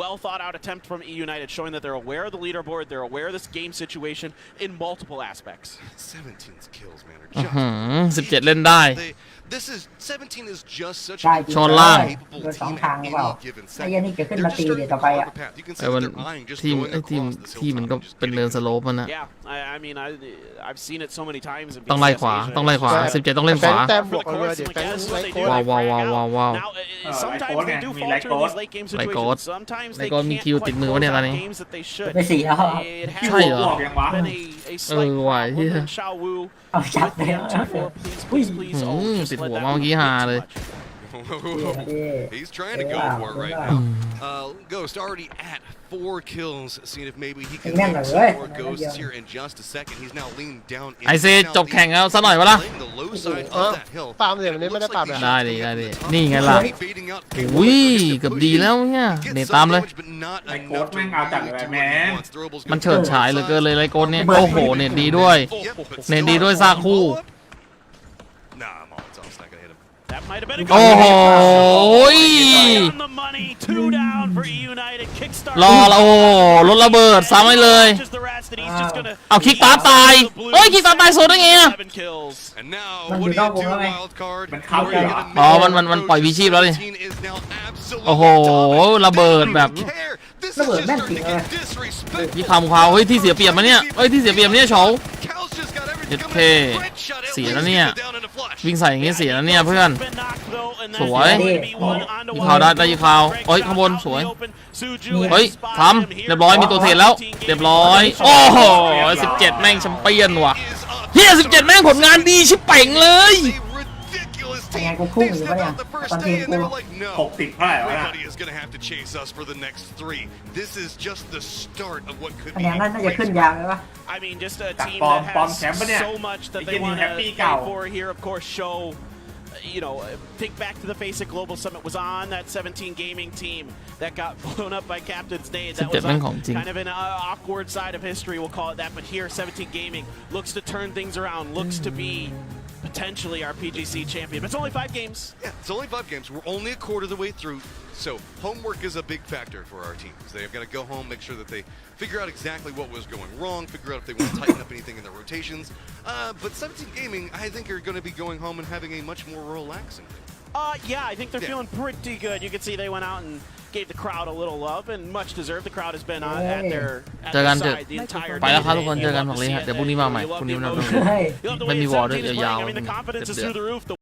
[SPEAKER 1] well thought out attempt from United, showing that they're aware of the leaderboard, they're aware of this game situation in multiple aspects.
[SPEAKER 5] 17's kills, man, are just
[SPEAKER 2] 17เล่นได้
[SPEAKER 5] This is 17 is just such
[SPEAKER 12] ได้
[SPEAKER 5] a
[SPEAKER 2] ชนล่าง
[SPEAKER 12] โดน2ทางหรือเปล่าไอ้ยันนี่เกิดขึ้นมาตีเดี๋ยวต่อไปอ่ะ
[SPEAKER 2] แต่วันทีมมันก็เป็นเนินสโลปมันนะ
[SPEAKER 1] Yeah, I mean, I've seen it so many times.
[SPEAKER 2] ต้องไล่ขวา17ต้องเล่นขวา
[SPEAKER 13] แต้มบวกเลยเดี๋ยวแต้มไล่โค้ด
[SPEAKER 2] ว้าว
[SPEAKER 1] Now, sometimes they do falter in these late game situations. Sometimes they
[SPEAKER 2] ก็มีคิวติดมือวะเนี่ยตอนนี้
[SPEAKER 1] games that they should.
[SPEAKER 12] ไป4แล้ว
[SPEAKER 1] It
[SPEAKER 2] ใช่เหรอ
[SPEAKER 1] has been a slight
[SPEAKER 2] ว่ะเหี้ย
[SPEAKER 1] problem. Shao Wu
[SPEAKER 12] เอาจับเลย
[SPEAKER 1] please.
[SPEAKER 2] ติดหัวมาเมื่อกี้ฮาเลย
[SPEAKER 5] He's trying to go for it right now. Ghost already at 4 kills. Seeing if maybe he can make some more ghosts here in just a second. He's now leaning down.
[SPEAKER 2] ไอเซจบแข่งแล้วซะหน่อยวะล่ะ
[SPEAKER 5] The low side of that hill.
[SPEAKER 13] ปาล์มเดี๋ยวนี้ไม่ได้ปาล์มเลย
[SPEAKER 2] ได้ดินี่ไงล่ะอุ้ยเกือบดีแล้วเนี่ยเนตตามเลย
[SPEAKER 3] ไอ้โค้ดแม่งเอาจัดเลยแม่
[SPEAKER 2] มันเฉิดฉายเหลือเกินเลยไรโกนเนี่ยโอ้โหเน็ตดีด้วยเน็ตดีด้วยซากคู่
[SPEAKER 5] Nah, Molotov's not gonna hit him.
[SPEAKER 1] That might have been a
[SPEAKER 2] โอ้โห
[SPEAKER 1] on the money. 2 down for United. Kickstart.
[SPEAKER 2] รอแล้วโอ้รถระเบิดซ้ำให้เลย เอาคิกตาตายเฮ้ยคิกตาตายโซนได้ไงอะ
[SPEAKER 1] 7 kills.
[SPEAKER 5] And now,
[SPEAKER 12] มันอ
[SPEAKER 5] what
[SPEAKER 12] ยู่
[SPEAKER 5] do
[SPEAKER 12] นอ
[SPEAKER 5] you
[SPEAKER 12] กวง
[SPEAKER 5] do,
[SPEAKER 12] แล้วไง
[SPEAKER 5] wild card?
[SPEAKER 3] มันเข้า
[SPEAKER 5] How are
[SPEAKER 3] เลย
[SPEAKER 5] you
[SPEAKER 3] เหรอ
[SPEAKER 5] gonna
[SPEAKER 2] อ๋อ
[SPEAKER 5] make
[SPEAKER 2] มันปล่อยวีชีพแล้วนี่
[SPEAKER 5] 17 is now absolutely
[SPEAKER 2] โอ้โห
[SPEAKER 5] dominant.
[SPEAKER 2] ระเบิดแบบ
[SPEAKER 5] They don't even care. This is
[SPEAKER 12] ระเบิด
[SPEAKER 5] just
[SPEAKER 12] แม่น
[SPEAKER 5] starting
[SPEAKER 12] จริ
[SPEAKER 5] to
[SPEAKER 12] งเลย
[SPEAKER 5] get disrespectful.
[SPEAKER 2] ยี่คำเขาเฮ้ยที่เสียเปรียบมาเนี่ยเฮ้ยที่เสียเปรียบเนี่ยโฉว
[SPEAKER 5] Cal's just got everything
[SPEAKER 2] เจ็ด
[SPEAKER 5] coming
[SPEAKER 2] เท่
[SPEAKER 5] in. Red shot at
[SPEAKER 2] เสีย
[SPEAKER 5] least
[SPEAKER 2] แล้วเนี่ย
[SPEAKER 5] gets it down in a flush.
[SPEAKER 2] วิ่งใส่อย่างงี้เสียแล้วเนี่ยเพื่อน
[SPEAKER 1] Been knocked, though, and
[SPEAKER 2] ส
[SPEAKER 1] that's
[SPEAKER 2] วย
[SPEAKER 1] going to be one on the
[SPEAKER 2] ยิงเขาได้ได้ยิงเขาเอ้ยข้างบนสวย เฮ้ยทำเรียบร้อยมีตัวเทรดแล้วเรียบร้อยโอ้โห17แม่งแชมเปี้ยนว่ะเฮีย17แม่งผลงานดีชิบเป่งเลย
[SPEAKER 12] ยังไงกูพุ่งอยู่ปะเนี่ยตอนทีมกู
[SPEAKER 3] 60เท่าไหร่วะ
[SPEAKER 5] Everybody is going to have to chase us for the next 3. This is just the start of what could
[SPEAKER 12] คะ
[SPEAKER 5] be
[SPEAKER 12] แนนน่าจะขึ้นยาวเลยปะ
[SPEAKER 1] I mean, just a team
[SPEAKER 3] Bomb
[SPEAKER 1] that
[SPEAKER 3] champ ปะเนี่ย
[SPEAKER 1] has so much that
[SPEAKER 3] ไอ้
[SPEAKER 1] they
[SPEAKER 3] เหี้ย
[SPEAKER 1] want
[SPEAKER 3] นี่
[SPEAKER 1] to
[SPEAKER 3] happy
[SPEAKER 1] play
[SPEAKER 3] เก่า
[SPEAKER 1] for here. Of course, show, think back to the face of Global Summit was on that 17 gaming team that got blown up by Captain's Nade. That was kind of an awkward side of history, we'll call it that. But here, 17 gaming looks to turn things around, looks to be potentially our PGC champion. But it's only 5 games.
[SPEAKER 5] Yeah, it's only 5 games. We're only a quarter of the way through. So homework is a big factor for our teams. They've got to go home, make sure that they figure out exactly what was going wrong, figure out if they want to tighten up anything in their rotations. But 17 Gaming, I think, are going to be going home and having a much more relaxing day.
[SPEAKER 1] Yeah, I think they're feeling pretty good. You can see they went out and gave the crowd a little love, and much deserved. The crowd has been at their side the entire
[SPEAKER 2] ไป
[SPEAKER 1] day.
[SPEAKER 2] แล้วครับทุกคนเจอกันบอกเลยฮะเดี๋ยวพรุ่งนี้มาใหม่พรุ่งนี้มันไม่มีวอลด้วยยาวๆ
[SPEAKER 1] I mean, the confidence is through the roof.